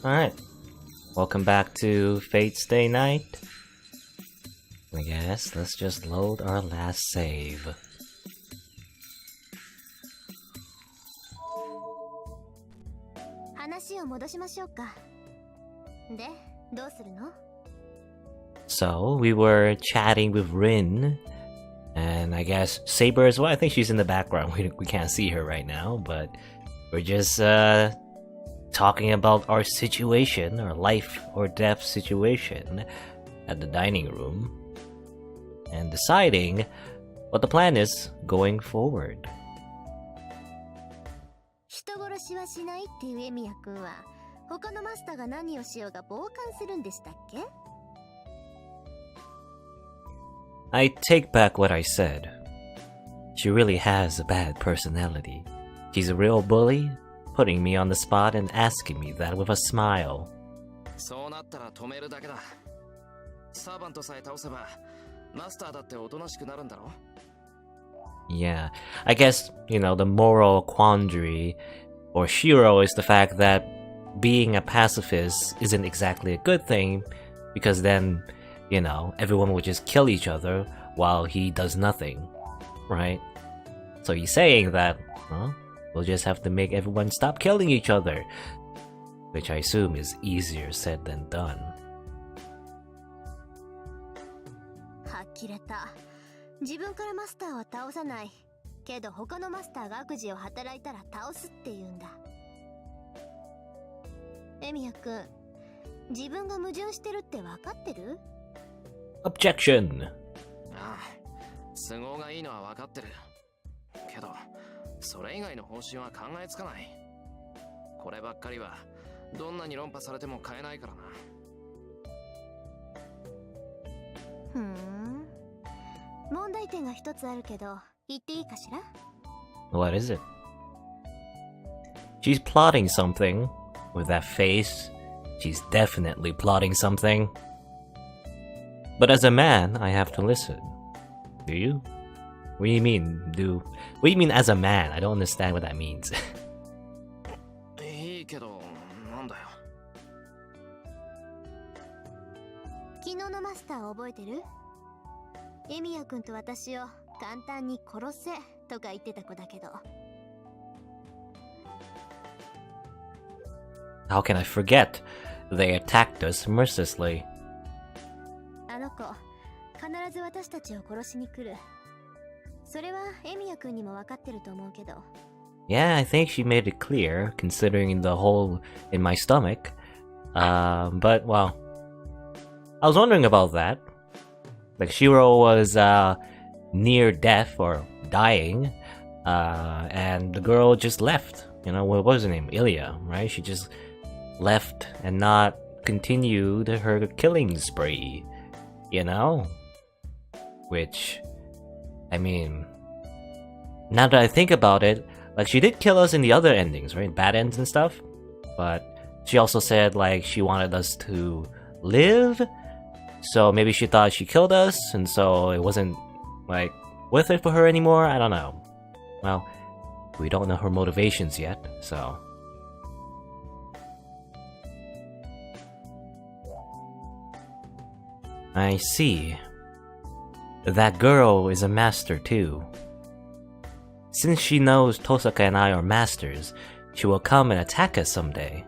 Alright, welcome back to Fate Stay Night. I guess let's just load our last save. So, we were chatting with Rin, and I guess Saber as well. I think she's in the background. We can't see her right now, but we're just talking about our situation, our life or death situation at the dining room, and deciding what the plan is going forward. I take back what I said. She really has a bad personality. She's a real bully, putting me on the spot and asking me that with a smile. Yeah, I guess, the moral quandary or Shiro is the fact that being a pacifist isn't exactly a good thing, because then, everyone would just kill each other while he does nothing, right? So he's saying that, we'll just have to make everyone stop killing each other, which I assume is easier said than done. Objection! 都合がいいのは分かってる。けど、それ以外の方針は考えつかない。こればっかりはどんなに論破されても変えないからな。問題点が一つあるけど、言っていいかしら? What is it? She's plotting something. With that face, she's definitely plotting something. But as a man, I have to listen. Do you? What do you mean, What do you mean as a man? I don't understand what that means. いいけど、なんだよ。昨日のマスター覚えてる？エミヤ君と私を簡単に殺せとか言ってた子だけど。How can I forget? They attacked us mercilessly. あの子、必ず私たちを殺しに来る。それはエミヤ君にも分かってると思うけど。Yeah, I think she made it clear, considering the hole in my stomach. But, well, I was wondering about that. Like, Shiro was near death or dying, and the girl just left. What was her name? Ilya, right? She just left and not continued her killing spree, Which, I mean, now that I think about it, like, she did kill us in the other endings, right? Bad ends and stuff. But she also said, like, she wanted us to live. So maybe she thought she killed us, and so it wasn't, like, worth it for her anymore? I don't know. Well, we don't know her motivations yet, so... I see. That girl is a master too. Since she knows Tosaka and I are masters, she will come and attack us someday.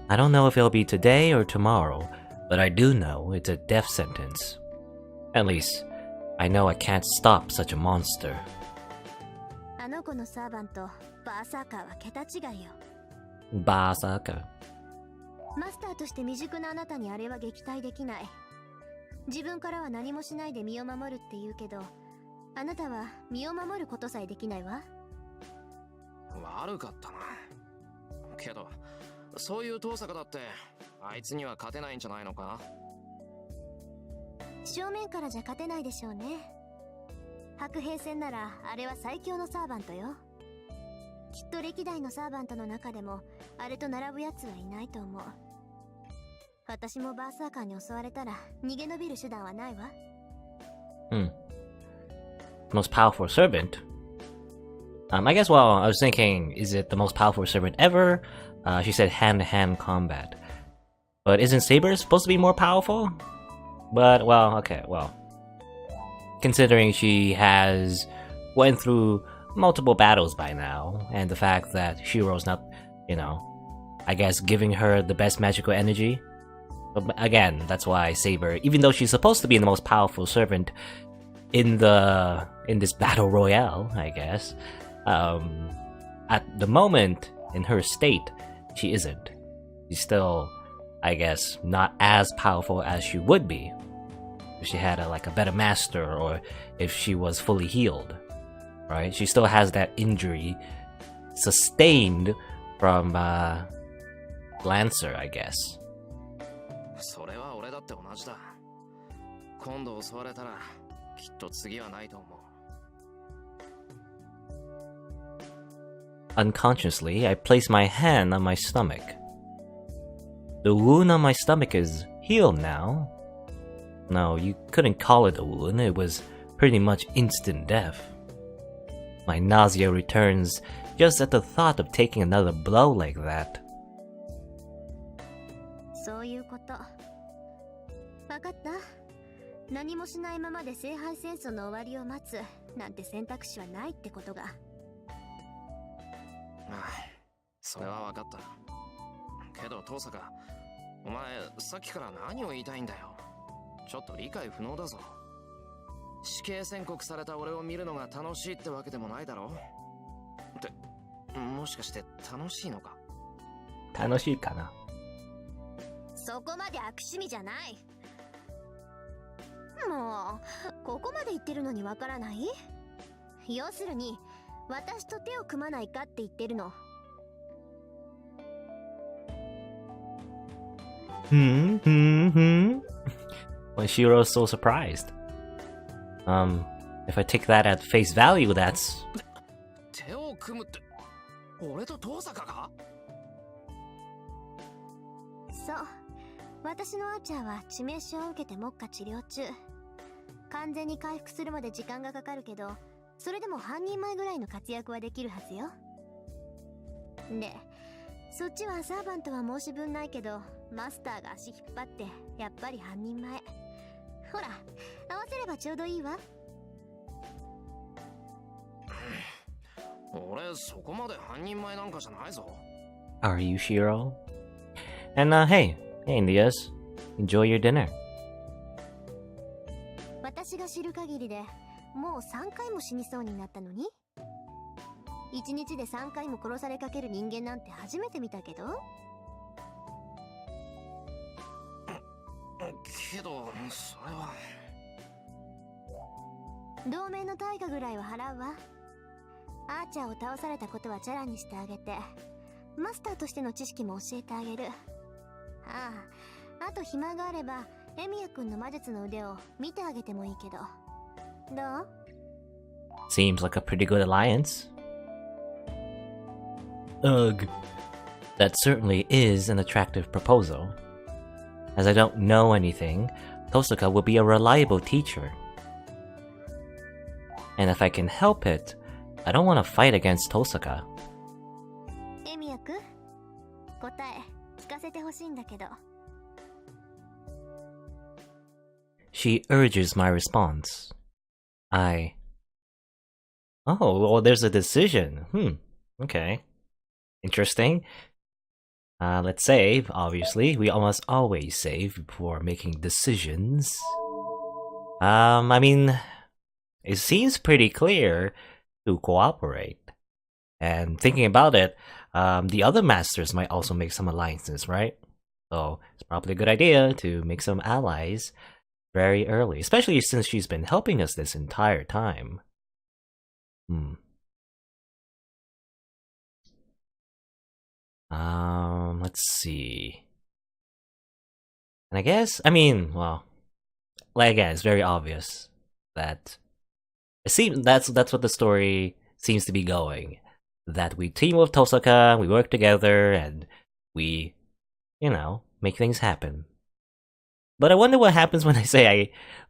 I don't know if it'll be today or tomorrow, but I do know it's a death sentence. At least, I know I can't stop such a monster. あの子のサーバント、バーサーカーは桁違いよ。バーサーカー。マスターとして未熟なあなたにあれは撃退できない。自分からは何もしないで身を守るって言うけど、あなたは身を守ることさえできないわ。悪かったな。けど、そういう遠坂だって、あいつには勝てないんじゃないのか？正面からじゃ勝てないでしょうね。白兵戦ならあれは最強のサーバントよ。きっと歴代のサーバントの中でもあれと並ぶやつはいないと思う。私もバーサーカーに襲われたら逃げ延びる手段はないわ。Most powerful servant? I guess, well, I was thinking, is it the most powerful servant ever? She said hand-to-hand combat. But isn't Saber supposed to be more powerful? But, well, okay, well. Considering she has went through multiple battles by now, and the fact that Shiro's not, you know, I guess giving her the best magical energy. But again, that's why Saber, even though she's supposed to be the most powerful servant in this battle royale, I guess, at the moment, in her state, she isn't. She's still, I guess, not as powerful as she would be if she had a better master, or if she was fully healed, right? She still has that injury sustained from Lancer, I guess. それは俺だって同じだ。今度襲われたらきっと次はないと思う。Unconsciously, I place my hand on my stomach. The wound on my stomach is healed now. No, you couldn't call it a wound, it was pretty much instant death. My nausea returns just at the thought of taking another blow like that. そういうこと。わかった。何もしないままで聖杯戦争の終わりを待つなんて選択肢はないってことが。ああ、それは分かった。けど遠坂、お前さっきから何を言いたいんだよ。ちょっと理解不能だぞ。死刑宣告された俺を見るのが楽しいってわけでもないだろ。ってもしかして楽しいのか。楽しいかな。そこまで悪趣味じゃない。もうここまで言ってるのにわからない？要するに私と手を組まないかって言ってるの。When Shiro's so surprised. If I take that at face value, that's... 手を組むって俺と遠坂が？そう。私のアーチャーは致命傷を受けて目下治療中。完全に回復するまで時間がかかるけど、それでも半人前ぐらいの活躍はできるはずよ。で、そっちはサーバントは申し分ないけど、マスターが足引っ張ってやっぱり半人前。ほら、合わせればちょうどいいわ。俺そこまで半人前なんかじゃないぞ。Are you Shiro? And hey Indias, enjoy your dinner. 私が知る限りでもう3回も死にそうになったのに、1日で3回も殺されかける人間なんて初めて見たけど。けどそれは同盟の対価ぐらいは払うわ。アーチャーを倒されたことはチャラにしてあげて、マスターとしての知識も教えてあげる。ああ、あと暇があればエミヤ君の魔術の腕を見てあげてもいいけど。どう？ Seems like a pretty good alliance. Ugh. That certainly is an attractive proposal. As I don't know anything, Tosaka will be a reliable teacher. And if I can help it, I don't want to fight against Tosaka. エミヤ君、答え聞かせてほしいんだけど。She urges my response. Oh, well, there's a decision. Okay. Interesting. Let's save, obviously. We must always save before making decisions. I mean, it seems pretty clear to cooperate. And thinking about it, the other masters might also make some alliances, right? So it's probably a good idea to make some allies very early, especially since she's been helping us this entire time. Let's see. And I guess, I mean, well, like again, it's very obvious that it seems that's what the story seems to be going. That we team with Tosaka, we work together, and we, make things happen. But I wonder what happens when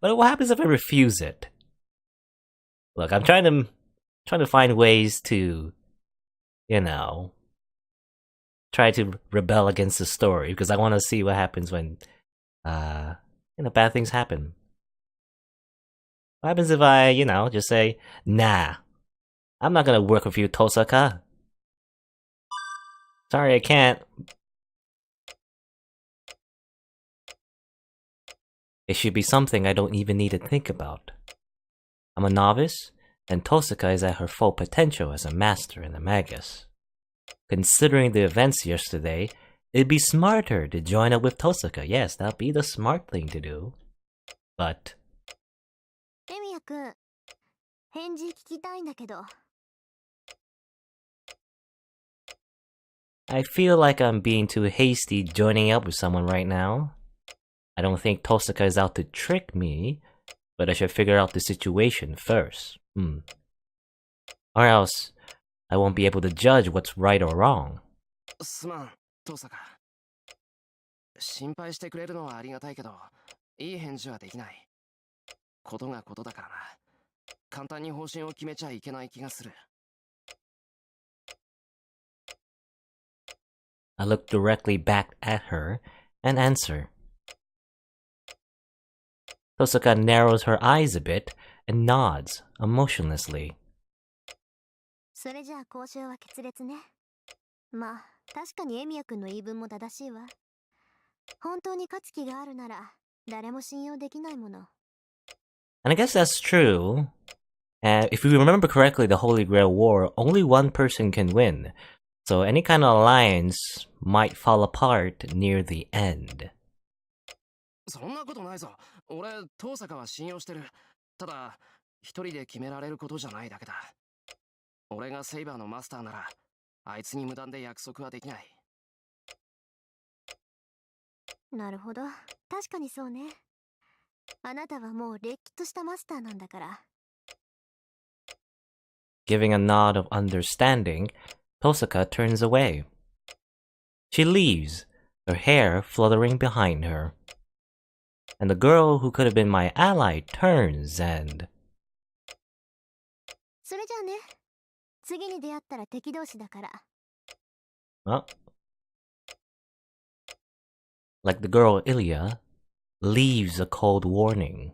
but what happens if I refuse it? Look, I'm trying to find ways to, try to rebel against the story because I want to see what happens when bad things happen. What happens if I, just say, nah, I'm not gonna work with you, Tosaka. Sorry, I can't. It should be something I don't even need to think about. I'm a novice, and Tosaka is at her full potential as a master and a magus. Considering the events yesterday, it'd be smarter to join up with Tosaka. Yes, that'd be the smart thing to do. But... エミヤ君、返事聞きたいんだけど。I feel like I'm being too hasty joining up with someone right now. I don't think Tosaka is out to trick me, but I should figure out the situation first. Or else, I won't be able to judge what's right or wrong. すまん、トサカ。心配してくれるのはありがたいけど、いい返事はできない。ことがことだからな。簡単に方針を決めちゃいけない気がする。I look directly back at her and answer. Tosaka narrows her eyes a bit and nods emotionlessly. それじゃあ交渉は決裂ね。まあ、確かにエミヤ君の言い分も正しいわ。本当に勝つ気があるなら、誰も信用できないもの。And I guess that's true. If you remember correctly, the Holy Grail War, only one person can win. So any kind of alliance might fall apart near the end. そんなことないぞ。俺、トサカは信用してる。ただ、一人で決められることじゃないだけだ。俺がセイバーのマスターなら、あいつに無断で約束はできない。なるほど。確かにそうね。あなたはもうれっきとしたマスターなんだから。Giving a nod of understanding, Tosaka turns away. She leaves, her hair fluttering behind her. And the girl who could have been my ally turns and... それじゃあね。次に出会ったら敵同士だから。Oh. Like the girl Ilya, leaves a cold warning.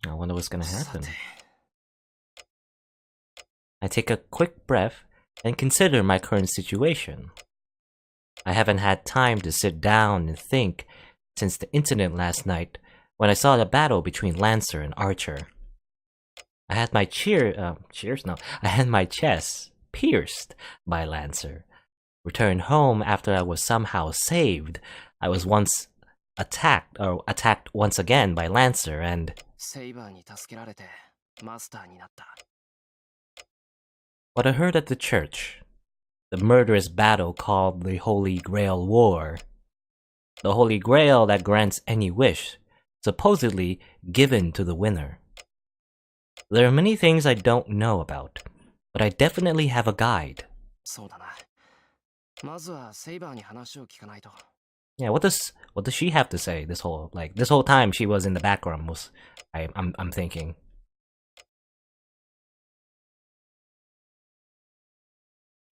I wonder what's gonna happen. I take a quick breath and consider my current situation. I haven't had time to sit down and think since the incident last night when I saw the battle between Lancer and Archer. I had my I had my chest pierced by Lancer. Returned home after I was somehow saved. I was once attacked once again by Lancer and... セイバーに助けられてマスターになった。 What I heard at the church. The murderous battle called the Holy Grail War. The Holy Grail that grants any wish, supposedly given to the winner. There are many things I don't know about, but I definitely have a guide. そうだな。まずはセイバーに話を聞かないと。 Yeah, what does she have to say this whole time she was in the background was I'm thinking.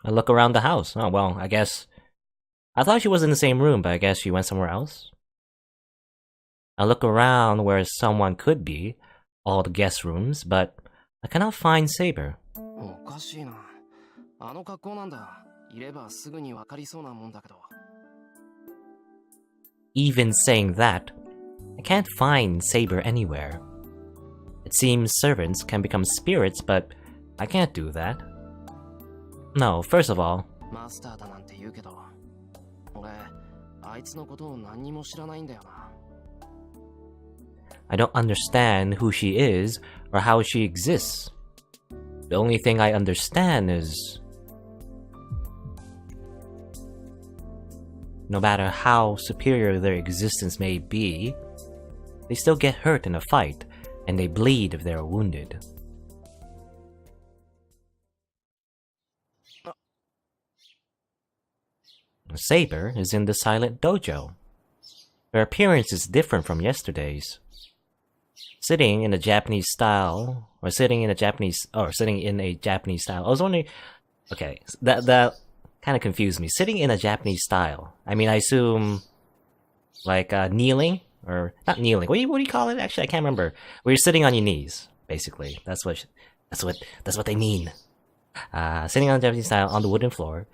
I look around the house. Oh well, I guess I thought she was in the same room, but I guess she went somewhere else. I look around where someone could be, all the guest rooms, but I cannot find Saber. おかしいな。あの格好なんだ。いればすぐにわかりそうなもんだけど。 Even saying that, I can't find Saber anywhere. It seems servants can become spirits, but I can't do that. No, first of all, マスターだなんて言うけど、俺、あいつのことを何にも知らないんだよな。 I don't understand who she is or how she exists. The only thing I understand is... No matter how superior their existence may be, they still get hurt in a fight, and they bleed if they are wounded. Saber is in the silent dojo. Her appearance is different from yesterday's. sitting in a Japanese style, or sitting in a Japanese style. I was wondering, okay, that kind of confused me. Sitting in a Japanese style. I mean, I assume like kneeling or not kneeling. What do you call it? Actually, I can't remember. Where you're sitting on your knees, basically. That's what they mean. Sitting on Japanese style on the wooden floor.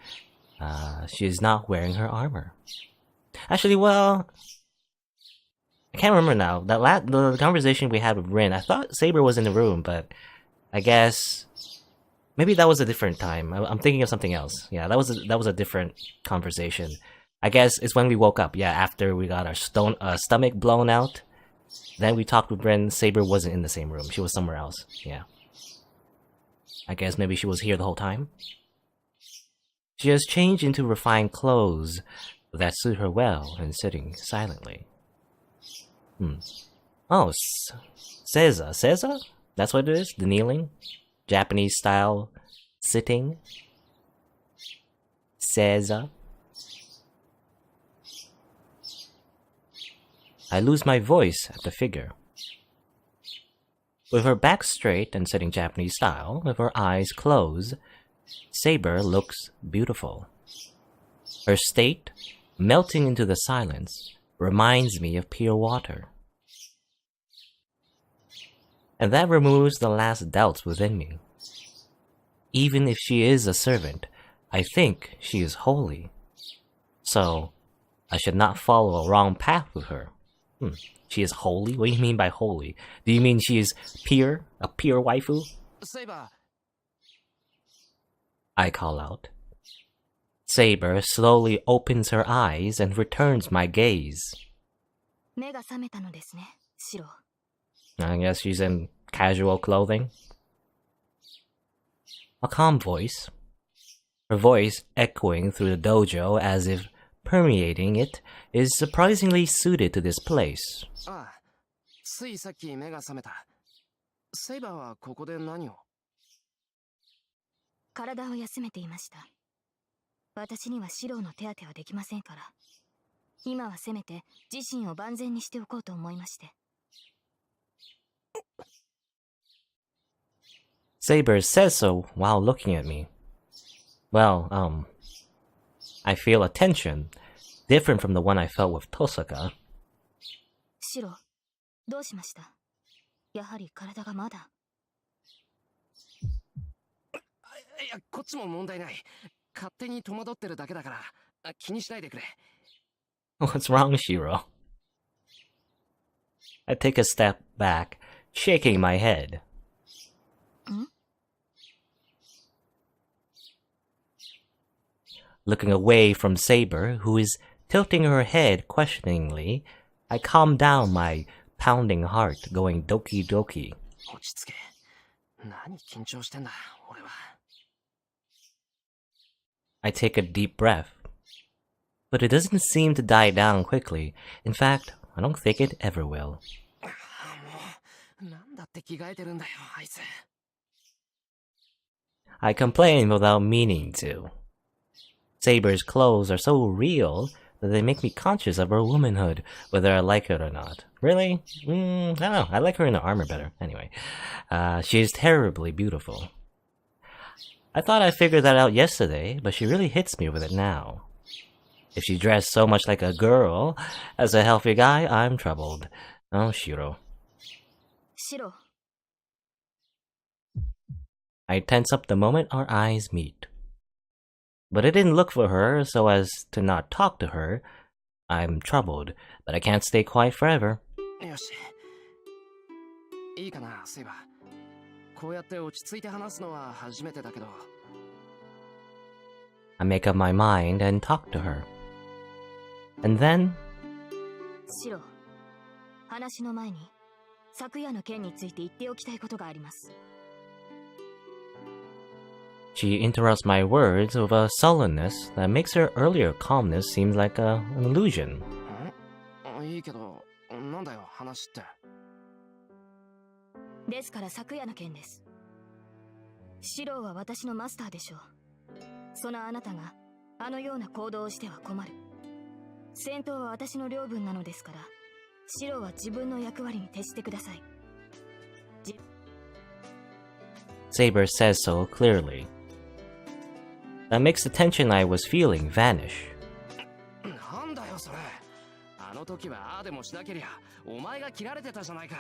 She's not wearing her armor. Actually, well, I can't remember now. The conversation we had with Rin, I thought Saber was in the room, but I guess maybe that was a different time. I'm thinking of something else. Yeah, that was a different conversation. I guess it's when we woke up. Yeah, after we got our stomach blown out. Then we talked with Rin. Saber wasn't in the same room. She was somewhere else. Yeah. I guess maybe she was here the whole time. She has changed into refined clothes that suit her well and sitting silently. Oh, Seiza? That's what it is? The kneeling? Japanese style sitting? Seiza? I lose my voice at the figure. With her back straight and sitting Japanese style, with her eyes closed, Saber looks beautiful. Her state, melting into the silence, reminds me of pure water. And that removes the last doubts within me. Even if she is a servant, I think she is holy. So, I should not follow a wrong path with her. She is holy? What do you mean by holy? Do you mean she is pure? A pure waifu? Saber! I call out. Saber slowly opens her eyes and returns my gaze. I guess she's in casual clothing. A calm voice. Her voice echoing through the dojo as if permeating it is surprisingly suited to this place. ついさっき目が覚めた。セイバーはここで何を？体を休めていました。私にはシローの手当てはできませんから。今はせめて自身を万全にしておこうと思いまして。Saber says so while looking at me. Well, I feel a tension, different from the one I felt with Tosaka. シロー、どうしました？やはり体がまだ。いや、こっちも問題ない。勝手に戸惑ってるだけだから、気にしないでくれ。What's wrong, Shiro? I take a step back, shaking my head. Looking away from Saber, who is tilting her head questioningly, I calm down my pounding heart, going doki doki. 落ち着け。何緊張してんだ、俺は。I take a deep breath. But it doesn't seem to die down quickly. In fact, I don't think it ever will. もう、なんだって着替えてるんだよ、あいつ。I complain without meaning to. Saber's clothes are so real that they make me conscious of her womanhood, whether I like it or not. Really? I don't know. I like her in the armor better. Anyway, she is terribly beautiful. I thought I figured that out yesterday, but she really hits me with it now. If she dressed so much like a girl, as a healthy guy, I'm troubled. Oh, Shiro. Shiro. I tense up the moment our eyes meet. But I didn't look for her so as to not talk to her. I'm troubled, but I can't stay quiet forever. よし。いいかな、セイバー。こうやって落ち着いて話すのは初めてだけど。I make up my mind and talk to her. And then... シロ、話の前に、昨夜の件について言っておきたいことがあります。She interrupts my words with a sullenness that makes her earlier calmness seem like an illusion. いいけど、なんだよ、話って。ですから昨夜の件です。シローは私のマスターでしょう。そのあなたが、あのような行動をしては困る。戦闘は私の領分なのですから、シローは自分の役割に徹してください。Saber says so clearly. That makes the tension I was feeling vanish. なんだよそれ。あの時はああでもしなけりゃお前が切られてたじゃないか。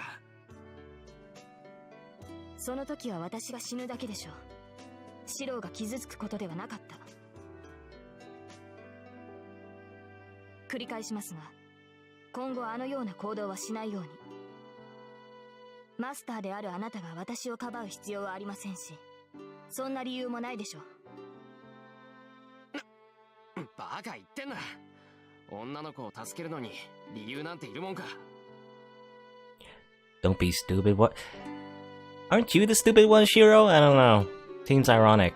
その時は私が死ぬだけでしょう。シローが傷つくことではなかった。繰り返しますが、今後あのような行動はしないように。マスターであるあなたが私をかばう必要はありませんし、そんな理由もないでしょう。バカ言ってんな。女の子を助けるのに理由なんているもんか。Don't be stupid. What? Aren't you the stupid one, Shiro? I don't know. Seems ironic.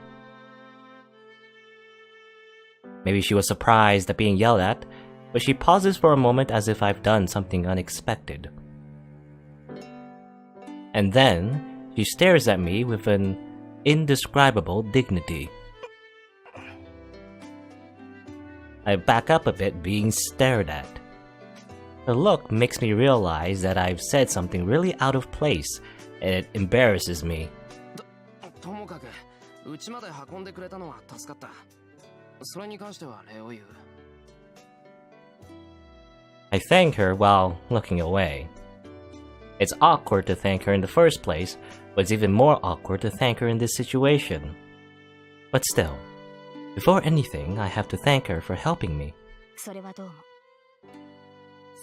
Maybe she was surprised at being yelled at, but she pauses for a moment as if I've done something unexpected. And then, she stares at me with an indescribable dignity. I back up a bit, being stared at. Her look makes me realize that I've said something really out of place, and it embarrasses me. ともかく、うちまで運んでくれたのは助かった。それに関しては礼を言う。I thank her while looking away. It's awkward to thank her in the first place, but it's even more awkward to thank her in this situation. But still, before anything, I have to thank her for helping me. それはどうも。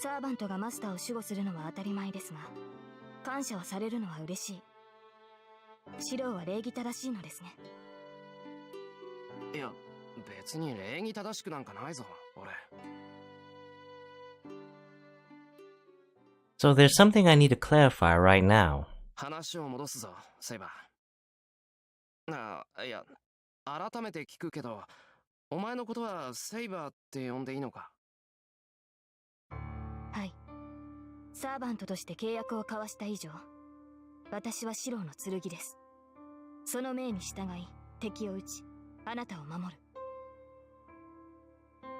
サーバントがマスターを守護するのは当たり前ですが、感謝をされるのは嬉しい。シローは礼儀正しいのですね。いや、別に礼儀正しくなんかないぞ、俺。So there's something I need to clarify right now. 話を戻すぞ、セイバー。いや、改めて聞くけど、お前のことはセイバーって呼んでいいのか？はい。サーバントとして契約を交わした以上、私はシローの剣です。その命に従い、敵を撃ち、あなたを守る。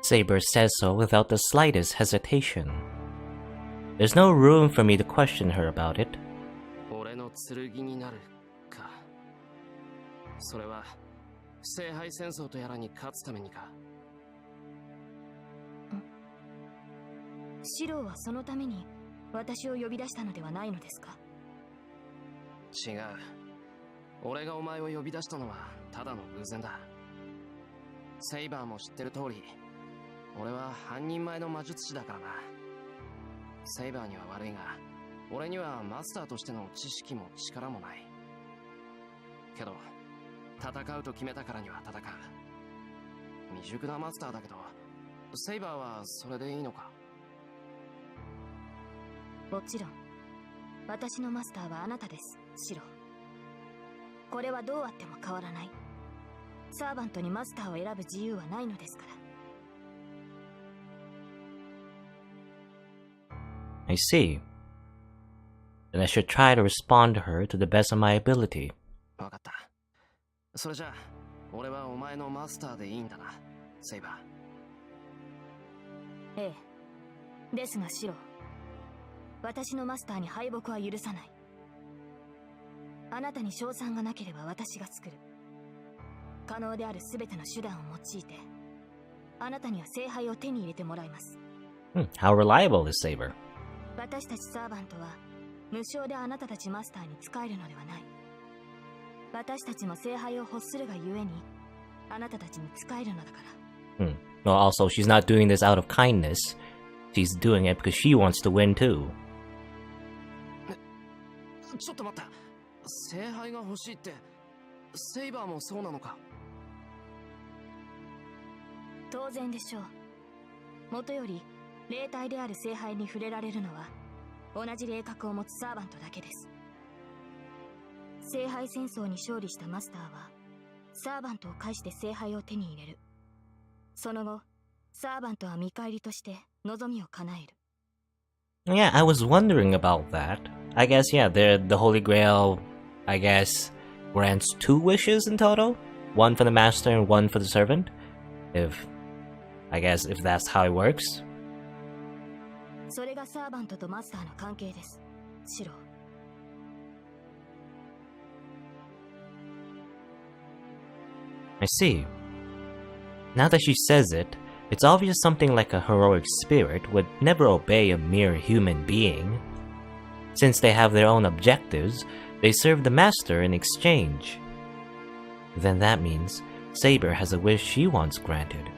Saber says so without the slightest hesitation. There's no room for me to question her about it. 俺の剣になるか。それは聖杯戦争とやらに勝つためにか。シローはそのために私を呼び出したのではないのですか？違う。俺がお前を呼び出したのはただの偶然だ。セイバーも知ってる通り、俺は半人前の魔術師だからな。セイバーには悪いが、俺にはマスターとしての知識も力もない。けど、戦うと決めたからには戦う。未熟なマスターだけど、セイバーはそれでいいのか？もちろん。私のマスターはあなたです、シロー。これはどうあっても変わらない。サーバントにマスターを選ぶ自由はないのですから。I see. Then I should try to respond to her to the best of my ability. わかった。それじゃあ、俺はお前のマスターでいいんだな、セイバー。ええ。ですがシロー、私のマスターに敗北は許さない。あなたに賞賛がなければ私が作る。可能であるすべての手段を用いて、あなたには聖杯を手に入れてもらいます。How reliable is Saber? 私たちサーバントは無償であなたたちマスターに仕えるのではない。私たちも聖杯を欲するがゆえに、あなたたちに仕えるのだから。Well, also, she's not doing this out of kindness. She's doing it because she wants to win too. ちょっと待った。聖杯が欲しいって、セイバーもそうなのか？当然でしょう。もとより、霊体である聖杯に触れられるのは、同じ霊格を持つサーバントだけです。聖杯戦争に勝利したマスターは、サーバントを介して聖杯を手に入れる。その後、サーバントは見返りとして望みを叶える。Yeah, I was wondering about that. I guess, yeah, the Holy Grail, I guess, grants 2 wishes in total? One for the master and one for the servant? I guess if that's how it works. それがサーバントとマスターの関係です、シロー。I see. Now that she says it, it's obvious something like a heroic spirit would never obey a mere human being. Since they have their own objectives, they serve the master in exchange. Then that means Saber has a wish she wants granted.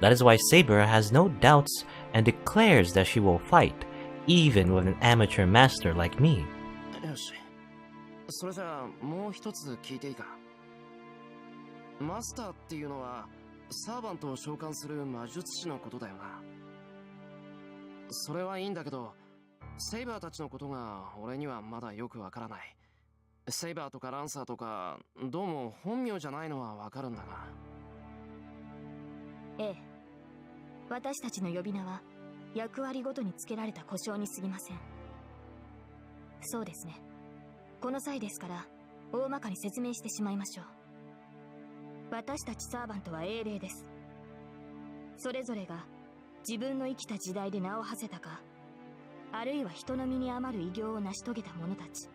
That is why Saber has no doubts and declares that she will fight, even with an amateur master like me. よし。それじゃあもう一つ聞いていいか。マスターっていうのはサーバントを召喚する魔術師のことだよな。それはいいんだけど、セイバーたちのことが俺にはまだよくわからない。セイバーとかランサーとかどうも本名じゃないのはわかるんだが。ええ、私たちの呼び名は役割ごとにつけられた呼称に過ぎません。そうですね。この際ですから大まかに説明してしまいましょう。私たちサーバントは英霊です。それぞれが自分の生きた時代で名を馳せたか、あるいは人の身に余る偉業を成し遂げた者たち。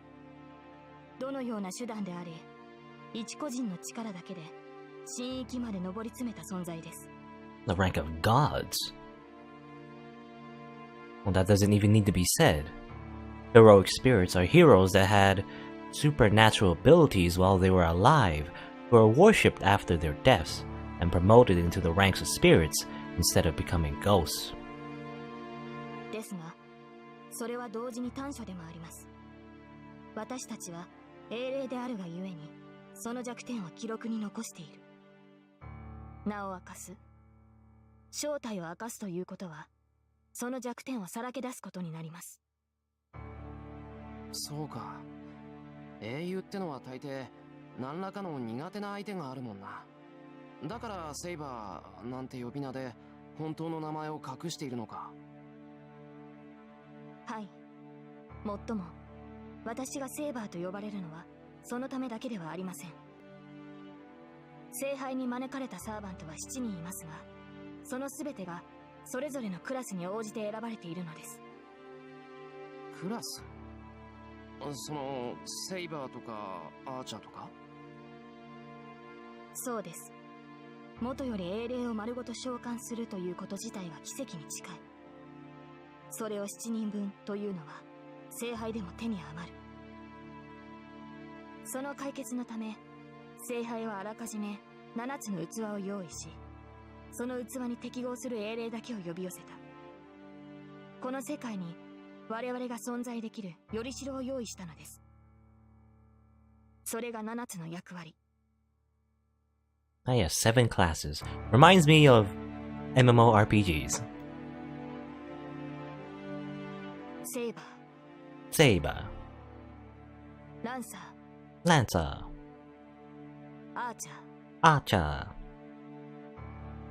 どのような手段であれ、一個人の力だけで神域まで上り詰めた存在です。The rank of gods? Well, that doesn't even need to be said. Heroic spirits are heroes that had supernatural abilities while they were alive, who are worshipped after their deaths, and promoted into the ranks of spirits instead of becoming ghosts. ですが、それは同時に短所でもあります。私たちは英霊であるがゆえに、その弱点を記録に残している。名を明かす、正体を明かすということは、その弱点をさらけ出すことになります。そうか。英雄ってのは大抵何らかの苦手な相手があるもんな。だからセイバーなんて呼び名で本当の名前を隠しているのか。はい。もっとも私がセーバーと呼ばれるのはそのためだけではありません。聖杯に招かれたサーバントは7人いますが、その全てがそれぞれのクラスに応じて選ばれているのです。クラス？そのセイバーとかアーチャーとか？そうです。元より英霊を丸ごと召喚するということ自体が奇跡に近い。それを7人分というのは聖杯でも手に余る。その解決のため、聖杯はあらかじめ7つの器を用意し、その器に適合する英霊だけを呼び寄せた。この世界に我々が存在できるよりしろを用意したのです。それが7つの役割。Ah yes, 7 classes. Reminds me of MMORPGs. セーバー、 Saber, ランサー、 Lancer, アーチャー、 Archer,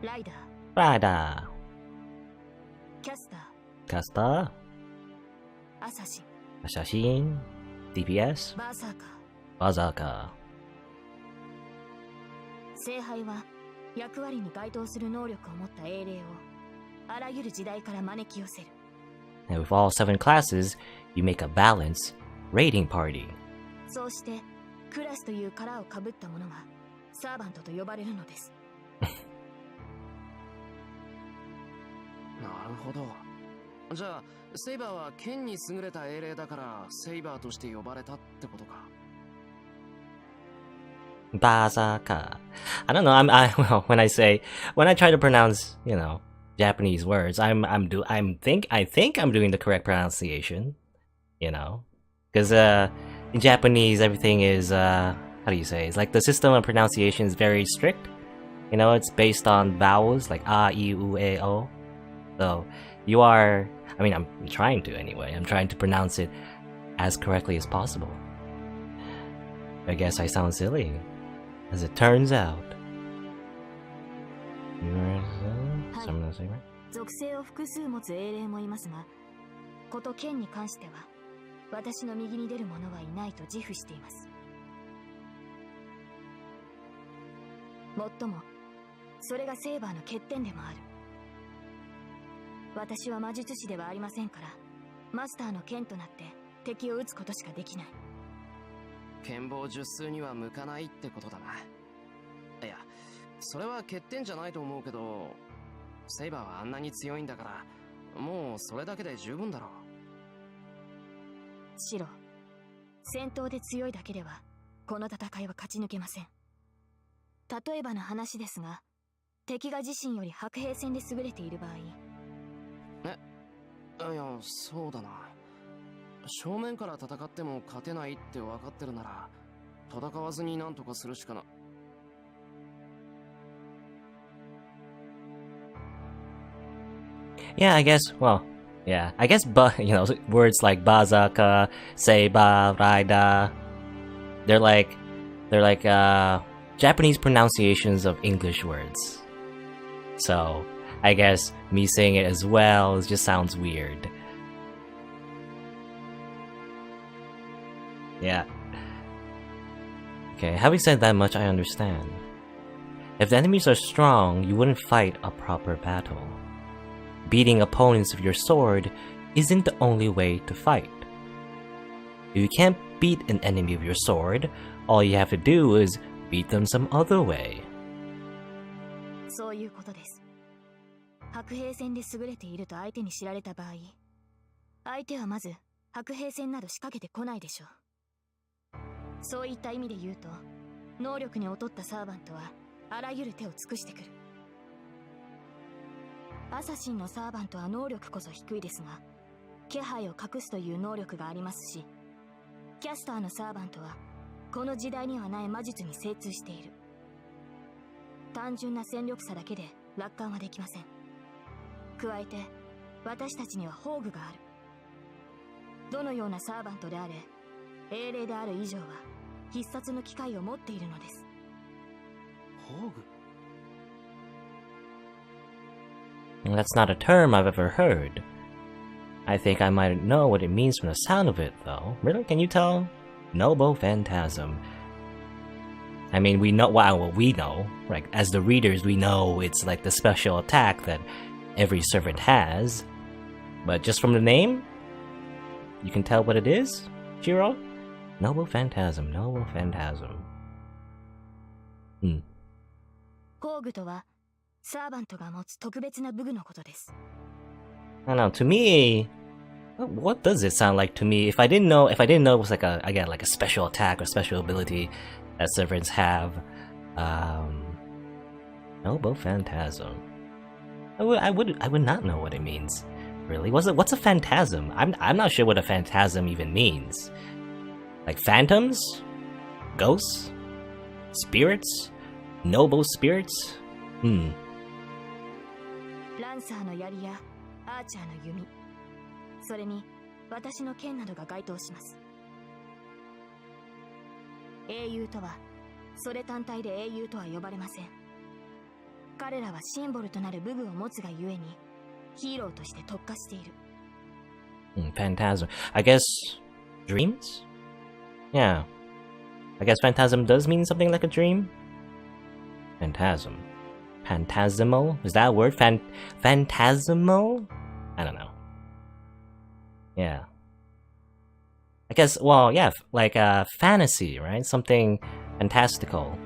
ライダー、 Rider, キャスター、 Caster, アサシン、 Assassin, DPS, バーサーカー。 Berserker. 聖杯は役割に該当する能力を持った英霊をあらゆる時代から招き寄せる。And with all 7 classes, you make a balanced raiding party. そうしてクラスという殻をかぶった者がサーバントと呼ばれるのです。なるほど。じゃあセイバーは剣に優れた英霊だからセイバーとして呼ばれたってことか。Berserker. I don't know. Well, when I try to pronounce, Japanese words, I think I'm doing the correct pronunciation, because in Japanese everything is how do you say? It's like the system of pronunciation is very strict. It's based on vowels like a, i, u, e, o. So I'm trying to anyway. I'm trying to pronounce it as correctly as possible. I guess I sound silly. As it turns out. 属性を複数持つ英霊もいますが、こと剣に関しては私の右に出る者はいないと自負しています。もっともそれがセーバーの欠点でもある。私は魔術師ではありませんから、マスターの剣となって敵を撃つことしかできない。剣謀術数には向かないってことだな。それは欠点じゃないと思うけど、セイバーはあんなに強いんだから、もうそれだけで十分だろう。シロ、戦闘で強いだけではこの戦いは勝ち抜けません。例えばの話ですが、敵が自身より白兵戦で優れている場合。いや、そうだな。正面から戦っても勝てないって分かってるなら、戦わずに何とかするしかな。Yeah, I guess, well, yeah, I guess, but, you know, words like bazaka, seiba, raida, they're like, Japanese pronunciations of English words. So, I guess me saying it as well just sounds weird. Yeah. Okay, having said that much, I understand. If the enemies are strong, you wouldn't fight a proper battle. Beating opponents with your sword isn't the only way to fight. If you can't beat an enemy with your sword, all you have to do is beat them some other way. そういうことです。白兵戦で優れていると相手に知られた場合、相手はまず白兵戦など仕掛けてこないでしょう。そういった意味で言うと、能力に劣ったサーバントはあらゆる手を尽くしてくる。アサシンのサーバントは能力こそ低いですが、気配を隠すという能力がありますし、キャスターのサーバントはこの時代にはない魔術に精通している。単純な戦力差だけで楽観はできません。加えて私たちには宝具がある。どのようなサーバントであれ、英霊である以上は必殺の機会を持っているのです。宝具？ That's not a term I've ever heard. I think I might know what it means from the sound of it, though. Really? Can you tell? Noble Phantasm. I mean, we know, well, we know, like, as the readers, we know it's like the special attack that every servant has. But just from the name, you can tell what it is, Shiro? Noble Phantasm, Noble Phantasm. 宝具とはサーバントが持つ特別な武具のことです。I don't know, to me, what does it sound like to me? If I didn't know it was like a special attack or special ability that servants have, Noble Phantasm. I would not know what it means. Really? What's a phantasm? I'm not sure what a phantasm even means. Like phantoms? Ghosts? Spirits? Noble spirits? ランサーの槍やアーチャーの弓、それに私の剣などが該当します。英雄とはそれ単体で英雄とは呼ばれません。彼らはシンボルとなる武具を持つがゆえにヒーローとして特化している。Phantasm. I guess dreams? Yeah. I guess phantasm does mean something like a dream. Phantasm. Phantasmal? Is that a word? Phantasmal? I don't know. Yeah. I guess, well, yeah, like fantasy, right? Something fantastical.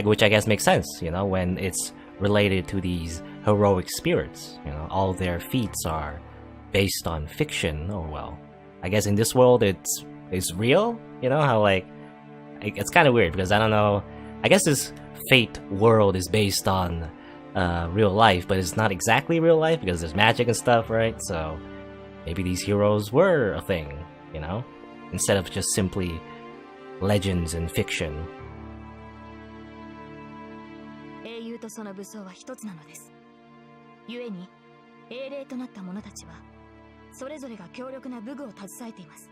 Which I guess makes sense, you know, when it's related to these heroic spirits. You know, all their feats are based on fiction, or well, I guess in this world it's real, you know, how like, it's kind of weird because I don't know, I guess this Fate world is based on real life, but it's not exactly real life because there's magic and stuff, right? So maybe these heroes were a thing, you know, instead of just simply legends and fiction. 英雄とその武装は一つなのです。故に英霊となった者たちはそれぞれが強力な武具を携えています。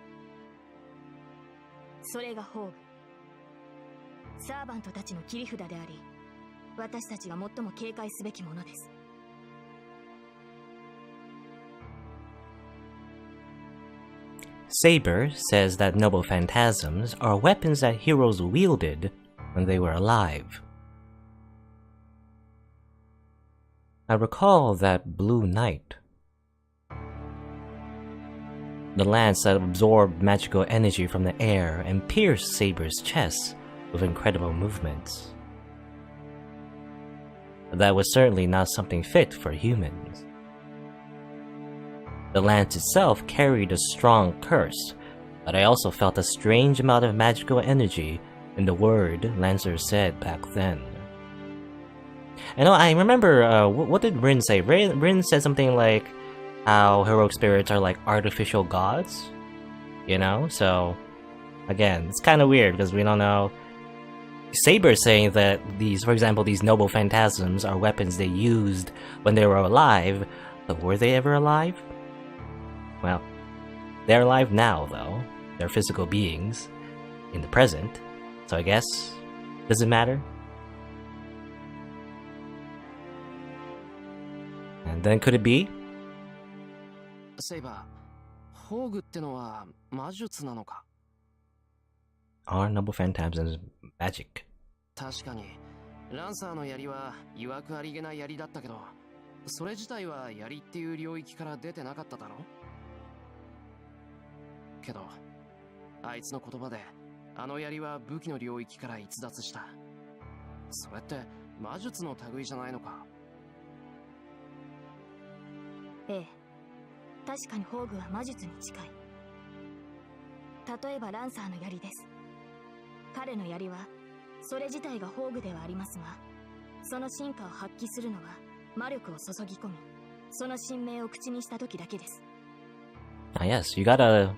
それが宝具。サーバントたちの切り札であり、私たちが最も警戒すべきものです。Saber says that noble phantasms are weapons that heroes wielded when they were alive. I recall that blue night. The lance that absorbed magical energy from the air and pierced Saber's chest with incredible movements. that was certainly not something fit for humans. The lance itself carried a strong curse, but I also felt a strange amount of magical energy in the word Lancer said back then. And I remember, what did Rin say? Rin said something like how heroic spirits are like artificial gods, you know? So, again, it's kind of weird because we don't know. Saber saying that these, for example, these noble phantasms are weapons they used when they were alive, but were they ever alive? Well, they're alive now, though. They're physical beings in the present, so I guess, does it matter? And then could it be? セイバー、宝具ってのは魔術なのか? Are noble phantasms magic? 確かに、ランサーの槍は曰くありげな槍だったけど、それ自体は槍っていう領域から出てなかっただろ? けど、あいつの言葉で、あの槍は武器の領域から逸脱した。それって魔術の類じゃないのか? ええ、確かに宝具は魔術に近い。例えばランサーの槍です。彼の槍はそれ自体が宝具ではありますが、その進化を発揮するのは魔力を注ぎ込み、その神明を口にした時だけです。Ah, yes, you gotta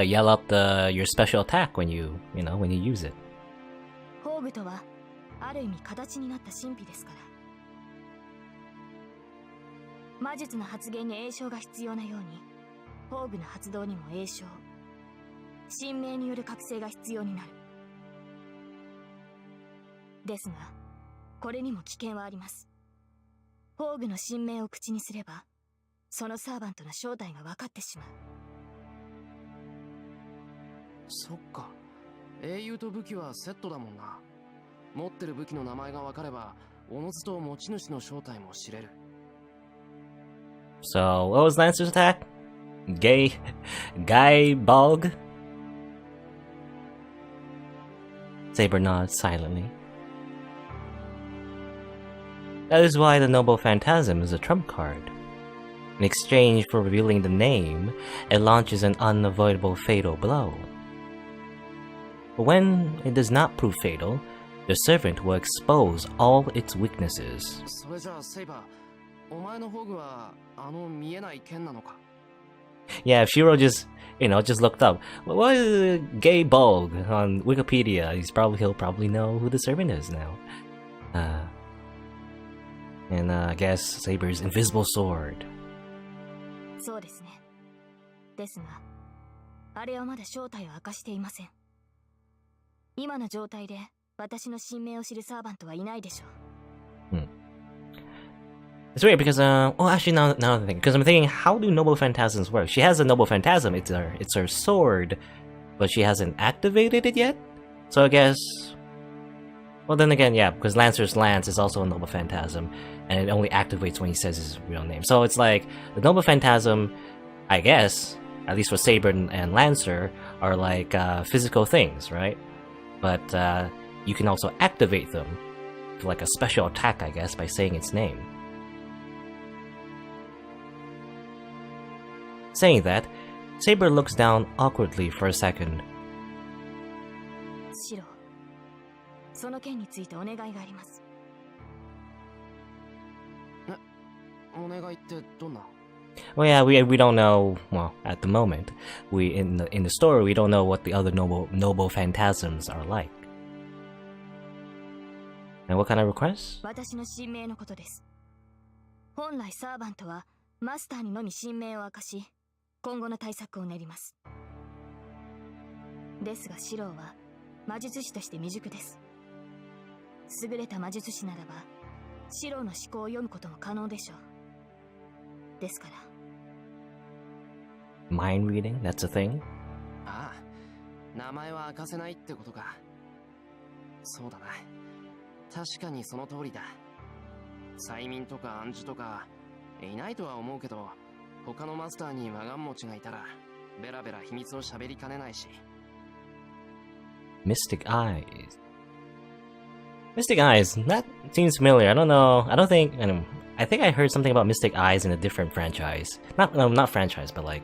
yell out your special attack when you use it. 宝具とはある意味形になった神秘ですから。魔術の発現に栄唱が必要なように、宝具の発動にも栄唱、神明による覚醒が必要になる。ですが、これにも危険はあります。宝具の神明を口にすれば、そのサーバントの正体が分かってしまう。そっか、英雄と武器はセットだもんな。持ってる武器の名前が分かれば、おのずと持ち主の正体も知れる。So, what was Lancer's attack? Guy Bog? Saber nods silently. That is why the Noble Phantasm is a trump card. In exchange for revealing the name, it launches an unavoidable fatal blow. But when it does not prove fatal, the servant will expose all its weaknesses. それじゃあセイバー、お前の宝具はあの見えない剣なのか? Yeah, if Shiro just looked up, what is Gay Bulg on Wikipedia? He'll probably know who the servant is now. And I guess Saber's invisible sword. そうですね。ですが、あれはまだ正体を明かしていません。今の状態で私の神明を知るサーバントはいないでしょう。It's weird because, actually now I'm thinking, because I'm thinking, how do Noble Phantasms work? She has a Noble Phantasm, it's her sword, but she hasn't activated it yet? So I guess, well then again, yeah, because Lancer's Lance is also a Noble Phantasm, and it only activates when he says his real name. So it's like, the Noble Phantasm, I guess, at least for Saber and Lancer, are like, physical things, right? But, you can also activate them, for like a special attack, I guess, by saying its name. Saying that, Saber looks down awkwardly for a second. シロ、その件についてお願いがあります。お願いってどんな? Well, yeah, we don't know. Well, at the moment, in the story we don't know what the other noble phantasms are like. And what kind of request? 私の神明のことです。本来サーバントはマスターにのみ神明を明かし、今後の対策を練ります。ですがシローは魔術師として未熟です。優れた魔術師ならば、シローの思考を読むことも可能でしょう。ですから。Mind reading? That's a thing? ああ、名前は明かせないってことか。そうだな。確かにその通りだ。催眠とか暗示とかいないとは思うけど、他のマスターに我が持ちがいたらベラベラ秘密を喋りかねないし。 Mystic eyes. Mystic Eyes, that seems familiar. I don't know. I think I heard something about Mystic Eyes in a different franchise. Not franchise, but like,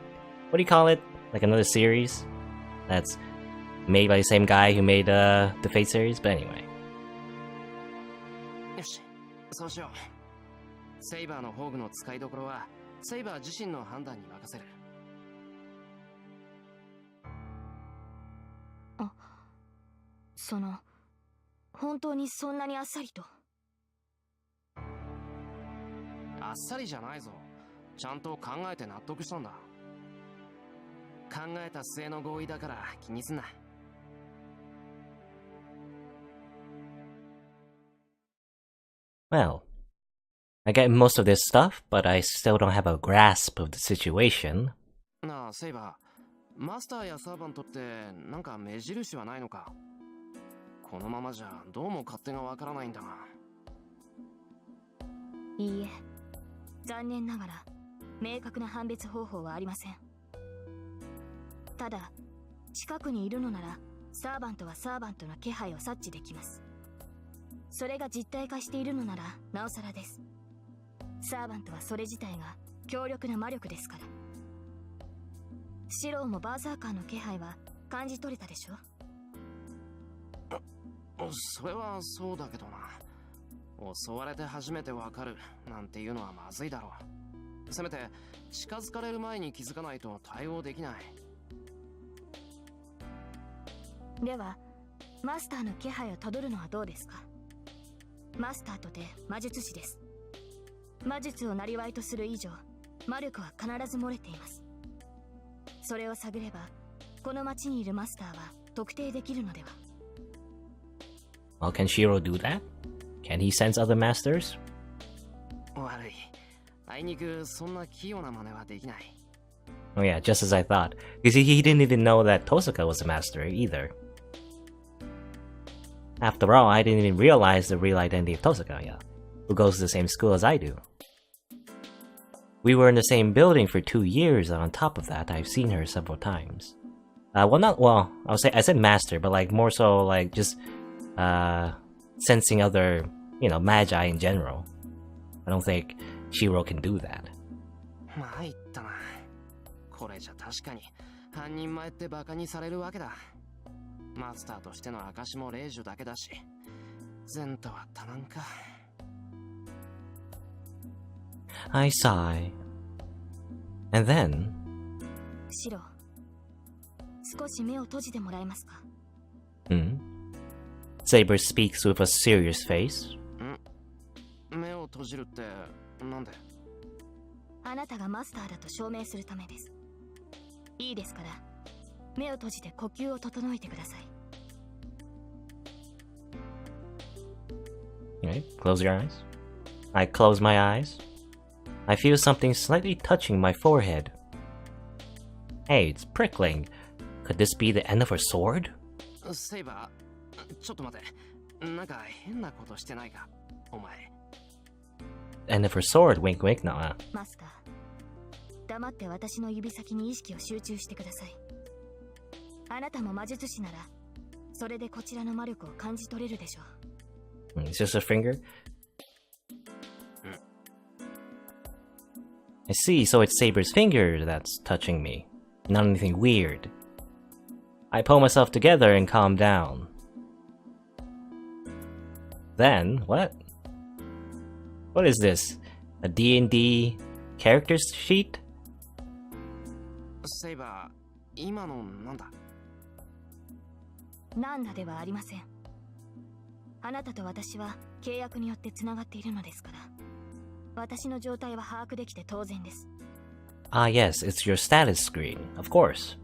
what do you call it? Like another series that's made by the same guy who made the Fate series. But anyway. よし、そうしよう。セイバーの宝具の使いどころはセイバー自身の判断に任せる。本当にそんなにあっさりと。あっさりじゃないぞ。ちゃんと考えて納得したんだ。考えた末の合意だから気にすんな。Well, I get most of this stuff, but I still don't have a grasp of the situation. なあ、セイバー。マスターやサーバントってなんか目印はないのか？このままじゃどうも勝手がわからないんだが。いいえ、残念ながら明確な判別方法はありません。ただ、近くにいるのならサーバントはサーバントの気配を察知できます。それが実体化しているのならなおさらです。サーバントはそれ自体が強力な魔力ですから。シローもバーサーカーの気配は感じ取れたでしょ？それはそうだけどな。襲われて初めてわかるなんていうのはまずいだろう。せめて近づかれる前に気づかないと対応できない。ではマスターの気配をたどるのはどうですか？マスターとて魔術師です。魔術を生りとする以上、魔力は必ず漏れています。それを探ればこの町にいるマスターは特定できるのでは。Well, can Shiro do that? Can he sense other masters? 悪い。あいにくそんな器用な真似はできない。Oh yeah, just as I thought. Because he didn't even know that Tosaka was a master either. After all, I didn't even realize the real identity of Tosaka, yeah, who goes to the same school as I do. We were in the same building for 2 years, and on top of that, I've seen her several times. I said master, but like more so like just sensing other, magi in general. I don't think Shiro can do that. 参ったな。これじゃ確かに半人前ってバカにされるわけだ。マスターとしての証も令状だけだし、前途は多難か。I sigh. And then... シロ、少し目を閉じてもらえますか？ Saber speaks with a serious face. 目を閉じるってなんで？あなたがマスターだと証明するためです。いいですから、目を閉じて呼吸を整えてください。Okay, close your eyes. I close my eyes. I feel something slightly touching my forehead. Hey, it's prickling. Could this be the end of her sword? セイバー、ちょっと待て。なんか変なことしてないか、お前。End of her sword, wink wink, no. マスター、黙って私の指先に意識を集中してください。あなたも魔術師なら、それでこちらの魔力を感じ取れるでしょう。It's just a finger? I see, so it's Saber's finger that's touching me. Not anything weird. I pull myself together and calm down. Then, what? What is this? A D&D character sheet? セイバー、今のなんだ？なんだではありません。あなたと私は契約によってつながっているのですから、私の状態は把握できて当然です。Ah yes, it's your status screen, of course.